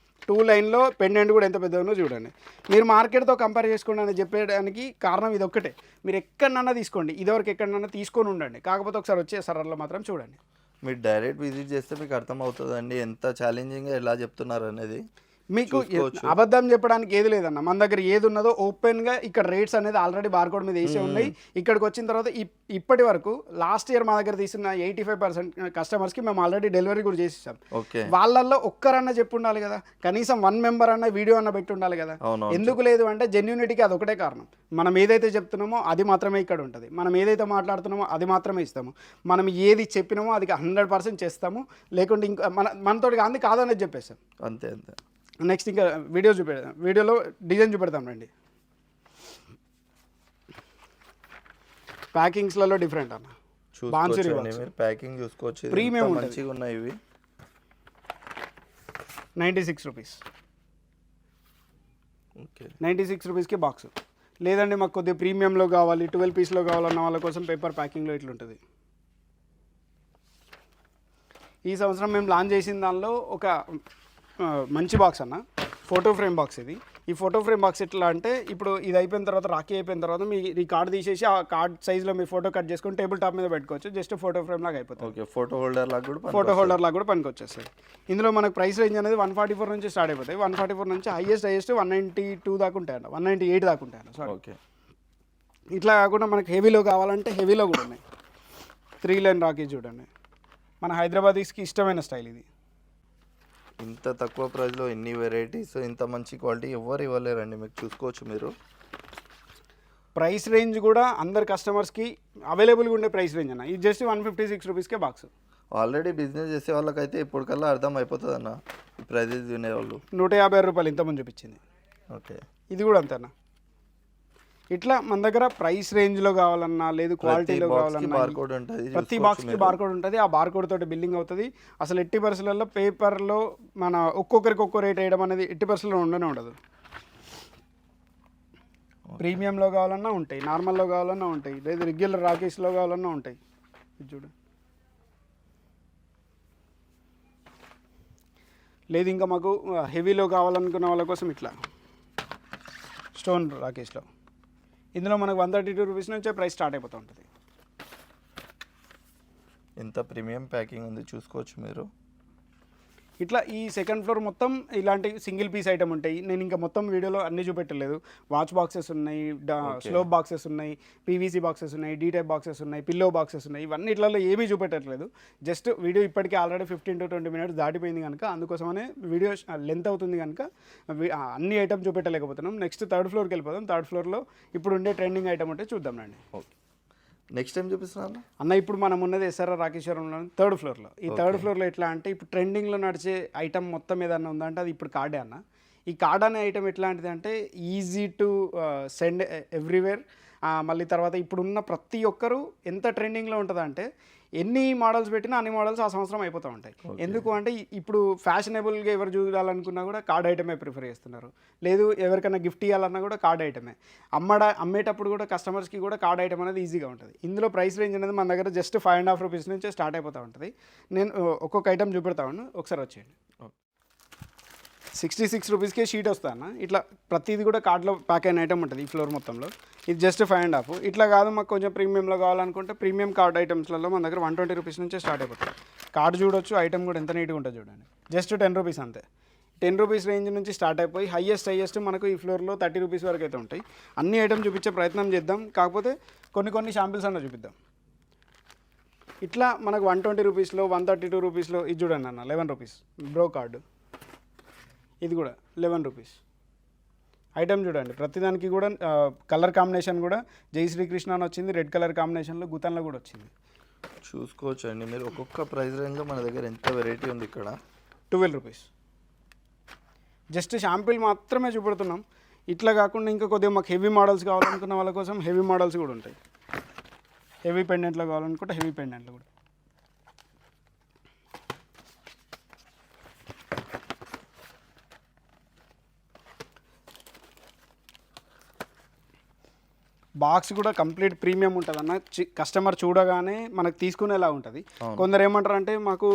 2 లైన్లో పెండెంట్ కూడా ఎంత పెద్దదో చూడండి. మీరు మార్కెట్తో కంపేర్ చేసుకోండి అని చెప్పడానికి కారణం ఇది ఒక్కటే. మీరు ఎక్కడన్నా తీసుకోండి, ఇదివరకు ఎక్కడన్నా తీసుకొని ఉండండి. కాకపోతే ఒకసారి వచ్చే సరళలో మాత్రం చూడండి. మీరు డైరెక్ట్ విజిట్ చేస్తే మీకు అర్థమవుతుందండి ఎంత ఛాలెంజింగ్గా ఎలా చెప్తున్నారు అనేది. మీకు అబద్ధం చెప్పడానికి ఏది లేదన్న, మన దగ్గర ఏది ఉన్నదో ఓపెన్గా ఇక్కడ రేట్స్ అనేది ఆల్రెడీ బార్కోడ్ మీద వేసే ఉన్నాయి. ఇక్కడికి వచ్చిన తర్వాత ఇప్పటి వరకు లాస్ట్ ఇయర్ మా దగ్గర తీసుకున్న 85% కస్టమర్స్కి మేము ఆల్రెడీ డెలివరీ కూడా చేసేసాం. వాళ్ళల్లో ఒక్కరన్నా చెప్పి ఉండాలి కదా, కనీసం 1 మెంబర్ అన్న వీడియో అన్న పెట్టి ఉండాలి కదా. ఎందుకు లేదు అంటే జెన్యూనిటీకి అదొకటే కారణం. మనం ఏదైతే చెప్తున్నామో అది మాత్రమే ఇక్కడ ఉంటుంది, మనం ఏదైతే మాట్లాడుతున్నామో అది మాత్రమే ఇస్తాము, మనం ఏది చెప్పినామో అది 100% చేస్తాము. లేకుంటే ఇంకా మనతోటి కాదు కాదనేది చెప్పేస్తాం, అంతే అంతే. నెక్స్ట్ ఇంకా వీడియోలో డిజైన్ చూపెడతాం రండి. ప్యాకింగ్స్లలో డిఫరెంట్ అన్న, బాన్సరీ మీరు ప్యాకింగ్ చూసుకోవచ్చు, ప్రీమియం మంచిగా ఉన్నాయి ఇవి. 96 రూపీస్, ఓకే 96 రూపీస్కి బాక్స్. లేదండి మాకు కొద్దిగా ప్రీమియంలో కావాలి 12 పీస్లో కావాలన్న వాళ్ళ కోసం పేపర్ ప్యాకింగ్లో ఇట్లుంటుంది. ఈ సంవత్సరం మేము లాంచ్ చేసిన దానిలో ఒక మంచి బాక్స్ అన్న, ఫోటో ఫ్రేమ్ బాక్స్ ఇది. ఈ ఫోటో ఫ్రేమ్ బాక్స్ ఎట్లా అంటే ఇప్పుడు ఇది అయిపోయిన తర్వాత, రాఖీ అయిపోయిన తర్వాత మీ ఈ కార్డు తీసేసి ఆ కార్డ్ సైజ్లో మీ ఫోటో కట్ చేసుకొని టేబుల్ టాప్ మీద పెట్టుకోవచ్చు. జస్ట్ ఫోటో ఫ్రేమ్ లాగా అయిపోతుంది. ఓకే, ఫోటో హోల్డర్ లాగా కూడా పనికి వచ్చేస్తుంది. ఇందులో మనకు ప్రైస్ రేంజ్ అనేది 144 నుంచి స్టార్ట్ అయిపోతాయి. 144 నుంచి హైయెస్ట్ 192 దాకా ఉంటాయంట, 198 దాకా ఉంటాయంట. Sorry, okay. ఇట్లా కాకుండా మనకు హెవీలో కావాలంటే హెవీలో కూడా ఉన్నాయి. 3 లైన్ రాఖీ చూడండి, మన హైదరాబాదీస్కి ఇష్టమైన స్టైల్ ఇది. ఇంత తక్కువ ప్రైస్లో ఎన్ని వెరైటీస్, ఇంత మంచి క్వాలిటీ ఎవరు ఇవ్వలేరండి. మీకు చూసుకోవచ్చు మీరు. ప్రైస్ రేంజ్ కూడా అందరు కస్టమర్స్కి అవైలబుల్గా ఉండే ప్రైస్ రేంజ్ అన్న. ఇది జస్ట్ 156 రూపీస్కే బాక్స్. ఆల్రెడీ బిజినెస్ చేసే వాళ్ళకైతే ఇప్పటికల్లా అర్థం అయిపోతుంది అన్న ఈ ప్రైజెస్ వినేవాళ్ళు. 150 రూపాయలు ఇంతకుముందు చూపించింది. ఓకే, ఇది కూడా అంతేనా. ఇట్లా మన దగ్గర ప్రైస్ రేంజ్లో కావాలన్నా లేదు క్వాలిటీలో కావాలన్నా బార్కోడ్ ఉంటుంది, ప్రతి బాక్స్కి బార్కోడ్ ఉంటుంది. ఆ బార్కోడ్ తోటి బిల్లింగ్ అవుతుంది. అసలు 80% పేపర్లో మన ఒక్కొక్కరికి ఒక్కో రేట్ వేయడం అనేది 80% ఉండనే ఉండదు. ప్రీమియంలో కావాలన్నా ఉంటాయి, నార్మల్లో కావాలన్నా ఉంటాయి, లేదు రెగ్యులర్ రాకేష్లో కావాలన్నా ఉంటాయి. ఇది చూడు, లేదు ఇంకా మాకు హెవీలో కావాలనుకున్న వాళ్ళ కోసం ఇట్లా స్టోన్ రాకేష్లో ఇందులో మనకు 132 రూపీస్ నుంచే ప్రైస్ స్టార్ట్ అయిపోతూ ఉంటుంది. ఎంత ప్రీమియం ప్యాకింగ్ ఉంది చూసుకోవచ్చు మీరు. ఇట్లా ఈ సెకండ్ ఫ్లోర్ మొత్తం ఇలాంటి సింగిల్ పీస్ ఐటమ్ ఉంటాయి. నేను ఇంకా మొత్తం వీడియోలో అన్నీ చూపెట్టలేదు. వాచ్ బాక్సెస్ ఉన్నాయి, స్లోప్ బాక్సెస్ ఉన్నాయి, పీవీసీ బాక్సెస్ ఉన్నాయి, డీ టైప్ బాక్సెస్ ఉన్నాయి, పిల్లో బాక్సెస్ ఉన్నాయి. ఇవన్నీ ఇట్లలో ఏమీ చూపెట్టట్లేదు. జస్ట్ వీడియో ఇప్పటికీ ఆల్రెడీ 15 to 20 minutes దాటిపోయింది కనుక అందుకోసమనే వీడియో లెంత్ అవుతుంది కనుక అన్ని ఐటమ్ చూపెట్టలేకపోతున్నాం. నెక్స్ట్ 3rd ఫ్లోర్కి వెళ్ళిపోదాం. 3rd ఫ్లోర్లో ఇప్పుడు ఉండే ట్రెండింగ్ ఐటమ్ అంటే చూద్దాం రండి. ఓకే, నెక్స్ట్ టైం చూపిస్తున్నాను అన్న. ఇప్పుడు మనం ఉన్నది ఎస్ఆర్ఆర్ రాకేశ్వరంలో 3rd ఫ్లోర్లో. ఈ 3rd ఫ్లోర్లో ఎట్లా అంటే ఇప్పుడు ట్రెండింగ్లో నడిచే ఐటమ్ మొత్తం ఏదన్నా ఉందంటే అది ఇప్పుడు కార్డే అన్న. ఈ కార్డ్ అనే ఐటమ్ ఎట్లాంటిది అంటే ఈజీ టు సెండ్ ఎవ్రీవేర్. మళ్ళీ తర్వాత ఇప్పుడున్న ప్రతి ఒక్కరు ఎంత ట్రెండింగ్లో ఉంటుంది అంటే ఎన్ని మోడల్స్ పెట్టినా అన్ని మోడల్స్ ఆ సంవత్సరం అయిపోతూ ఉంటాయి. ఎందుకు అంటే ఇప్పుడు ఫ్యాషనబుల్గా ఎవరు చూడాలనుకున్నా కూడా కార్డ్ ఐటమే ప్రిఫర్ చేస్తున్నారు. లేదు ఎవరికైనా గిఫ్ట్ ఇవ్వాలన్నా కూడా కార్డ్ ఐటమే. అమ్మేటప్పుడు కూడా కస్టమర్స్కి కూడా కార్డ్ ఐటమ్ అనేది ఈజీగా ఉంటుంది. ఇందులో ప్రైస్ రేంజ్ అనేది మన దగ్గర జస్ట్ 5.5 రూపీస్ నుంచే స్టార్ట్ అయిపోతూ ఉంటుంది. నేను ఒక్కొక్క ఐటమ్ చూపెడతాను, ఒకసారి వచ్చేయండి. 66 రూపీస్కే షీట్ వస్తాను. ఇట్లా ప్రతిదీ కూడా కార్డ్లో ప్యాక్ అయిన ఐటమ్ ఉంటుంది ఈ ఫ్లోర్ మొత్తంలో. ఇది జస్ట్ 5.5. ఇట్లా కాదు మాకు కొంచెం ప్రీమియంలో కావాలనుకుంటే ప్రీమియం కార్డ్ ఐటమ్స్లలో మన దగ్గర 120 రూపీస్ నుంచే స్టార్ట్ అయిపోతుంది. కార్డ్ చూడొచ్చు, ఐటమ్ కూడా ఎంత నీట్గా ఉంటుంది చూడండి. జస్ట్ 10 రూపీస్ అంతే. 10 రూపీస్ రేంజ్ నుంచి స్టార్ట్ అయిపోయి హైయెస్ట్ మనకు ఈ ఫ్లోర్లో 30 రూపీస్ వరకు అయితే ఉంటాయి. అన్ని ఐటమ్ చూపించే ప్రయత్నం చేద్దాం, కాకపోతే కొన్ని షాంపిల్స్ అన్న చూపిద్దాం. ఇట్లా మనకు 120 రూపీస్లో 132 రూపీస్లో ఇది చూడండి అన్న 11 రూపీస్ బ్రో కార్డు. ఇది కూడా 11 రూపీస్ ఐటమ్ చూడండి. ప్రతిదానికి కూడా కలర్ కాంబినేషన్ కూడా జై శ్రీకృష్ణ అని వచ్చింది, రెడ్ కలర్ కాంబినేషన్లో గుతన్లో కూడా వచ్చింది. చూసుకోవచ్చు అండి మీరు. ఒక్కొక్క ప్రైస్ రేంజ్లో మన దగ్గర ఎంత వెరైటీ ఉంది ఇక్కడ. 12 రూపీస్ జస్ట్ షాంపిల్ మాత్రమే చూపెడుతున్నాం. ఇట్లా కాకుండా ఇంకా కొద్దిగా మాకు హెవీ మోడల్స్ కావాలనుకున్న వాళ్ళ కోసం హెవీ మోడల్స్ కూడా ఉంటాయి. హెవీ పెండెంట్లో కావాలనుకుంటే హెవీ పెండెంట్లు కూడా. బాక్స్ కూడా కంప్లీట్ ప్రీమియం ఉంటుంది అన్న. కస్టమర్ చూడగానే మనకు తీసుకునేలా ఉంటుంది. కొందరు ఏమంటారు అంటే మాకు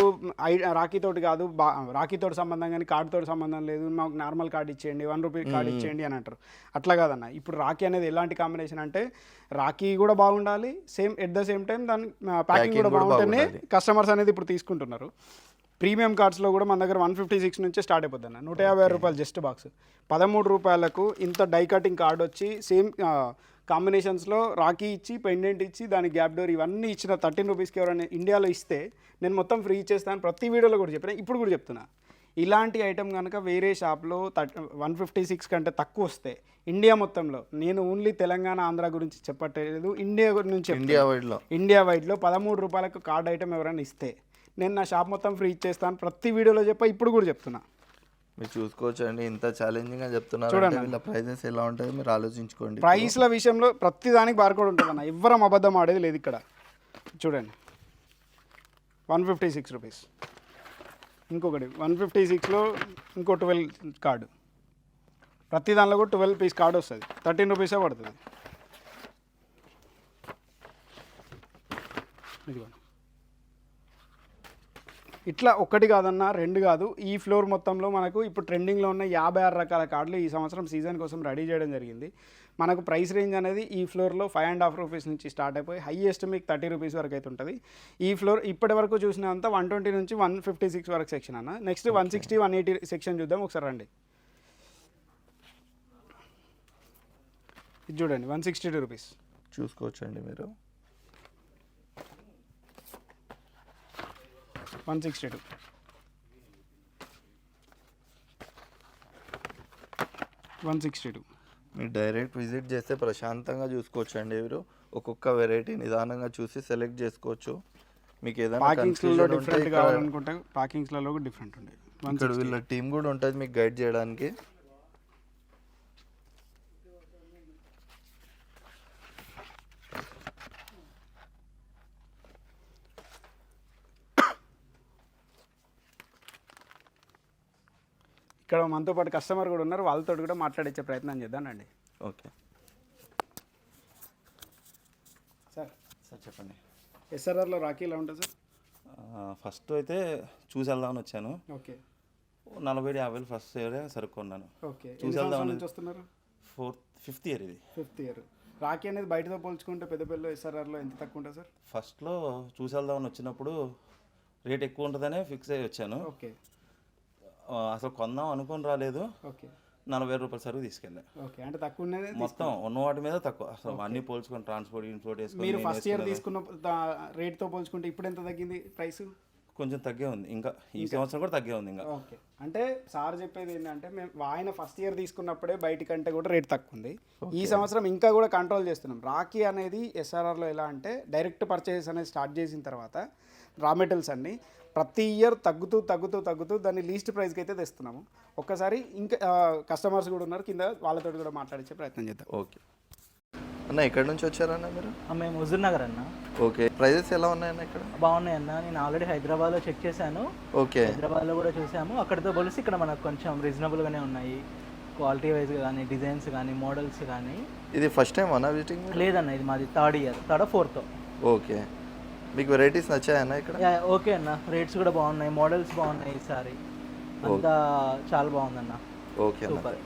రాఖీతోటి కాదు, రాఖీతోటి సంబంధం కానీ కార్డుతోటి సంబంధం లేదు, మాకు నార్మల్ కార్డు ఇచ్చేయండి, 1 రూపీ కార్డు ఇచ్చేయండి అని అంటారు. అట్లా కాదన్న. ఇప్పుడు రాఖీ అనేది ఎలాంటి కాంబినేషన్ అంటే రాఖీ కూడా బాగుండాలి, ఎట్ ద సేమ్ టైం దాని ప్యాకింగ్ కూడా బాగుంటేనే కస్టమర్స్ అనేది ఇప్పుడు తీసుకుంటున్నారు. ప్రీమియం కార్డ్స్లో కూడా మన దగ్గర 156 నుంచే స్టార్ట్ అయిపోద్ది అన్న. 150 రూపాయలు జస్ట్ బాక్స్. 13 రూపాయలకు ఇంత డై కటింగ్ కార్డ్ వచ్చి సేమ్ కాంబినేషన్స్లో రాఖీ ఇచ్చి పెండెంట్ ఇచ్చి దానికి గ్యాప్ డోర్ ఇవన్నీ ఇచ్చిన 13 రూపీస్కి ఎవరైనా ఇండియాలో ఇస్తే నేను మొత్తం ఫ్రీ ఇచ్చేస్తాను. ప్రతి వీడియోలో కూడా చెప్పిన, ఇప్పుడు కూడా చెప్తున్నా. ఇలాంటి ఐటమ్ కనుక వేరే షాప్లో 156 కంటే తక్కువ వస్తే ఇండియా మొత్తంలో, నేను ఓన్లీ తెలంగాణ ఆంధ్ర గురించి చెప్పట్లేదు, ఇండియా నుంచి ఇండియా వైడ్లో 13 రూపాయలకు కార్డ్ ఐటమ్ ఎవరైనా ఇస్తే నేను నా షాప్ మొత్తం ఫ్రీ ఇచ్చేస్తాను. ప్రతి వీడియోలో ఇప్పుడు కూడా చెప్తున్నా. మీరు చూసుకోవచ్చు అండి, ఇంత ఛాలెంజింగ్గా చెప్తున్నారు. చూడండి వీళ్ళ ప్రైజెస్ ఎలా ఉంటాయో మీరు ఆలోచించుకోండి. ప్రైస్ల విషయంలో ప్రతి దానికి బార్కోడ్ ఉంటుంది అన్న, ఎవ్వరం అబద్ధం ఆడేది లేదు ఇక్కడ. చూడండి 156 రూపీస్. ఇంకొకటి 156లో ఇంకో 12 కార్డు, ప్రతి దానిలో కూడా 12 పీస్ కార్డు వస్తుంది. 13 రూపీసే పడుతుంది. ఇదిగో ఇట్లా ఒకటి కాదన్నా, రెండు కాదు, ఈ ఫ్లోర్ మొత్తంలో మనకు ఇప్పుడు ట్రెండింగ్లో ఉన్న 56 రకాల కార్డులు ఈ సంవత్సరం సీజన్ కోసం రెడీ చేయడం జరిగింది. మనకు ప్రైస్ రేంజ్ అనేది ఈ ఫ్లోర్లో 5.5 రూపీస్ నుంచి స్టార్ట్ అయిపోయి హైయెస్ట్ మీకు 30 రూపీస్ వరకు అయితే ఉంటుంది. ఈ ఫ్లోర్ ఇప్పటి వరకు చూసినంత 120 నుంచి 156 వరకు సెక్షన్ అన్న. నెక్స్ట్ 160, 180 సెక్షన్ చూద్దాం ఒకసారి రండి. ఇది చూడండి 162 రూపీస్ చూసుకోవచ్చండి మీరు. 162 162 మీరు డైరెక్ట్ విజిట్ చేస్తే ప్రశాంతంగా చూసుకోవచ్చండి. మీరు ఒక్కొక్క వెరైటీ నిదానంగా చూసి సెలెక్ట్ చేసుకోవచ్చు. మీకు ఏదైనా పార్కింగ్స్లో డిఫరెంట్ కావాలనుకుంటే పార్కింగ్స్లలో కూడా డిఫరెంట్ ఉంటాయి. ఇక్కడ వీళ్ళ టీం కూడా ఉంటుంది మీకు గైడ్ చేయడానికి. ఇక్కడ మనతో పాటు కస్టమర్ కూడా ఉన్నారు, వాళ్ళతో కూడా మాట్లాడించే ప్రయత్నం చేద్దానండి. ఓకే సార్ చెప్పండి. ఎస్ఆర్ఆర్లో రాఖీ ఎలా ఉంటుంది సార్? ఫస్ట్ అయితే చూసి వెళ్దామని వచ్చాను. ఓకే 40-50 ఫస్ట్ ఇయర్ సరుకున్నాను. ఓకే చూసి వెళ్దామని వస్తున్నారు. 5th ఇయర్ ఇది. 5th year. రాఖీ అనేది బయటతో పోల్చుకుంటే పెద్దపల్లిలో ఎస్ఆర్ఆర్లో ఎంత తక్కువ ఉంటుంది సార్? ఫస్ట్లో చూసి వెళ్దామని వచ్చినప్పుడు రేట్ ఎక్కువ ఉంటుందనే ఫిక్స్ అయ్యి వచ్చాను. ఓకే అసలు కొందాం అనుకొని రాలేదు. ఓకే 40,000 రూపాయల సరుకు తీసుకెళ్ళా. ఓకే అంటే తక్కువ ఉన్నది మొత్తం ఉన్న వాటి మీద తక్కువ. అసలు అన్ని పోల్చుకొని ట్రాన్స్పోర్ట్ వేసుకొని మీరు ఫస్ట్ ఇయర్ తీసుకున్న రేట్తో పోల్చుకుంటే ఇప్పుడు ఎంత తగ్గింది ప్రైస్? కొంచెం తగ్గే ఉంది, ఇంకా ఈ సంవత్సరం కూడా తగ్గే ఉంది ఇంకా. ఓకే అంటే సార్ చెప్పేది ఏంటంటే మేము ఆయన ఫస్ట్ ఇయర్ తీసుకున్నప్పుడే బయట కంటే కూడా రేట్ తక్కువ ఉంది. ఈ సంవత్సరం ఇంకా కూడా కంట్రోల్ చేస్తున్నాం. రాఖీ అనేది ఎస్ఆర్ఆర్లో ఎలా అంటే డైరెక్ట్ పర్చేస్ అనేది స్టార్ట్ చేసిన తర్వాత రా మెటీరియల్స్ అన్ని ప్రతి ఇయర్ తగ్గుతూ దాన్ని లీస్ట్ ప్రైస్కి అయితే తెస్తున్నాము. ఒక్కసారి ఇంకా కస్టమర్స్ కూడా ఉన్నారు కింద, వాళ్ళతో కూడా మాట్లాడించే ప్రయత్నం చేద్దాం. ఓకే అన్న, ఎక్కడి నుంచి వచ్చారన్న మీరు? మేము హుజూర్ నగర్ అన్న. ఓకే ప్రైజెస్ ఎలా ఉన్నాయన్న ఇక్కడ? బాగున్నాయన్న, నేను ఆల్రెడీ హైదరాబాద్లో చెక్ చేశాను. ఓకే హైదరాబాద్లో కూడా చూసాము. అక్కడితో పోలిసి ఇక్కడ మనకు కొంచెం రీజనబుల్గానే ఉన్నాయి. క్వాలిటీ వైజ్ కానీ, డిజైన్స్ కానీ, మోడల్స్ కానీ. ఇది ఫస్ట్ టైం అన్న విజిటింగ్? లేదన్న, ఇది మాది 3rd year, 3rd or 4th. Okay మీకు వెరైటీస్ నచ్చాయన్న ఇక్కడ? ఓకే అన్న, రేట్స్ కూడా బాగున్నాయి, మోడల్స్ బాగున్నాయి ఈసారి, అంతా చాలా బాగుందన్న. Okay super.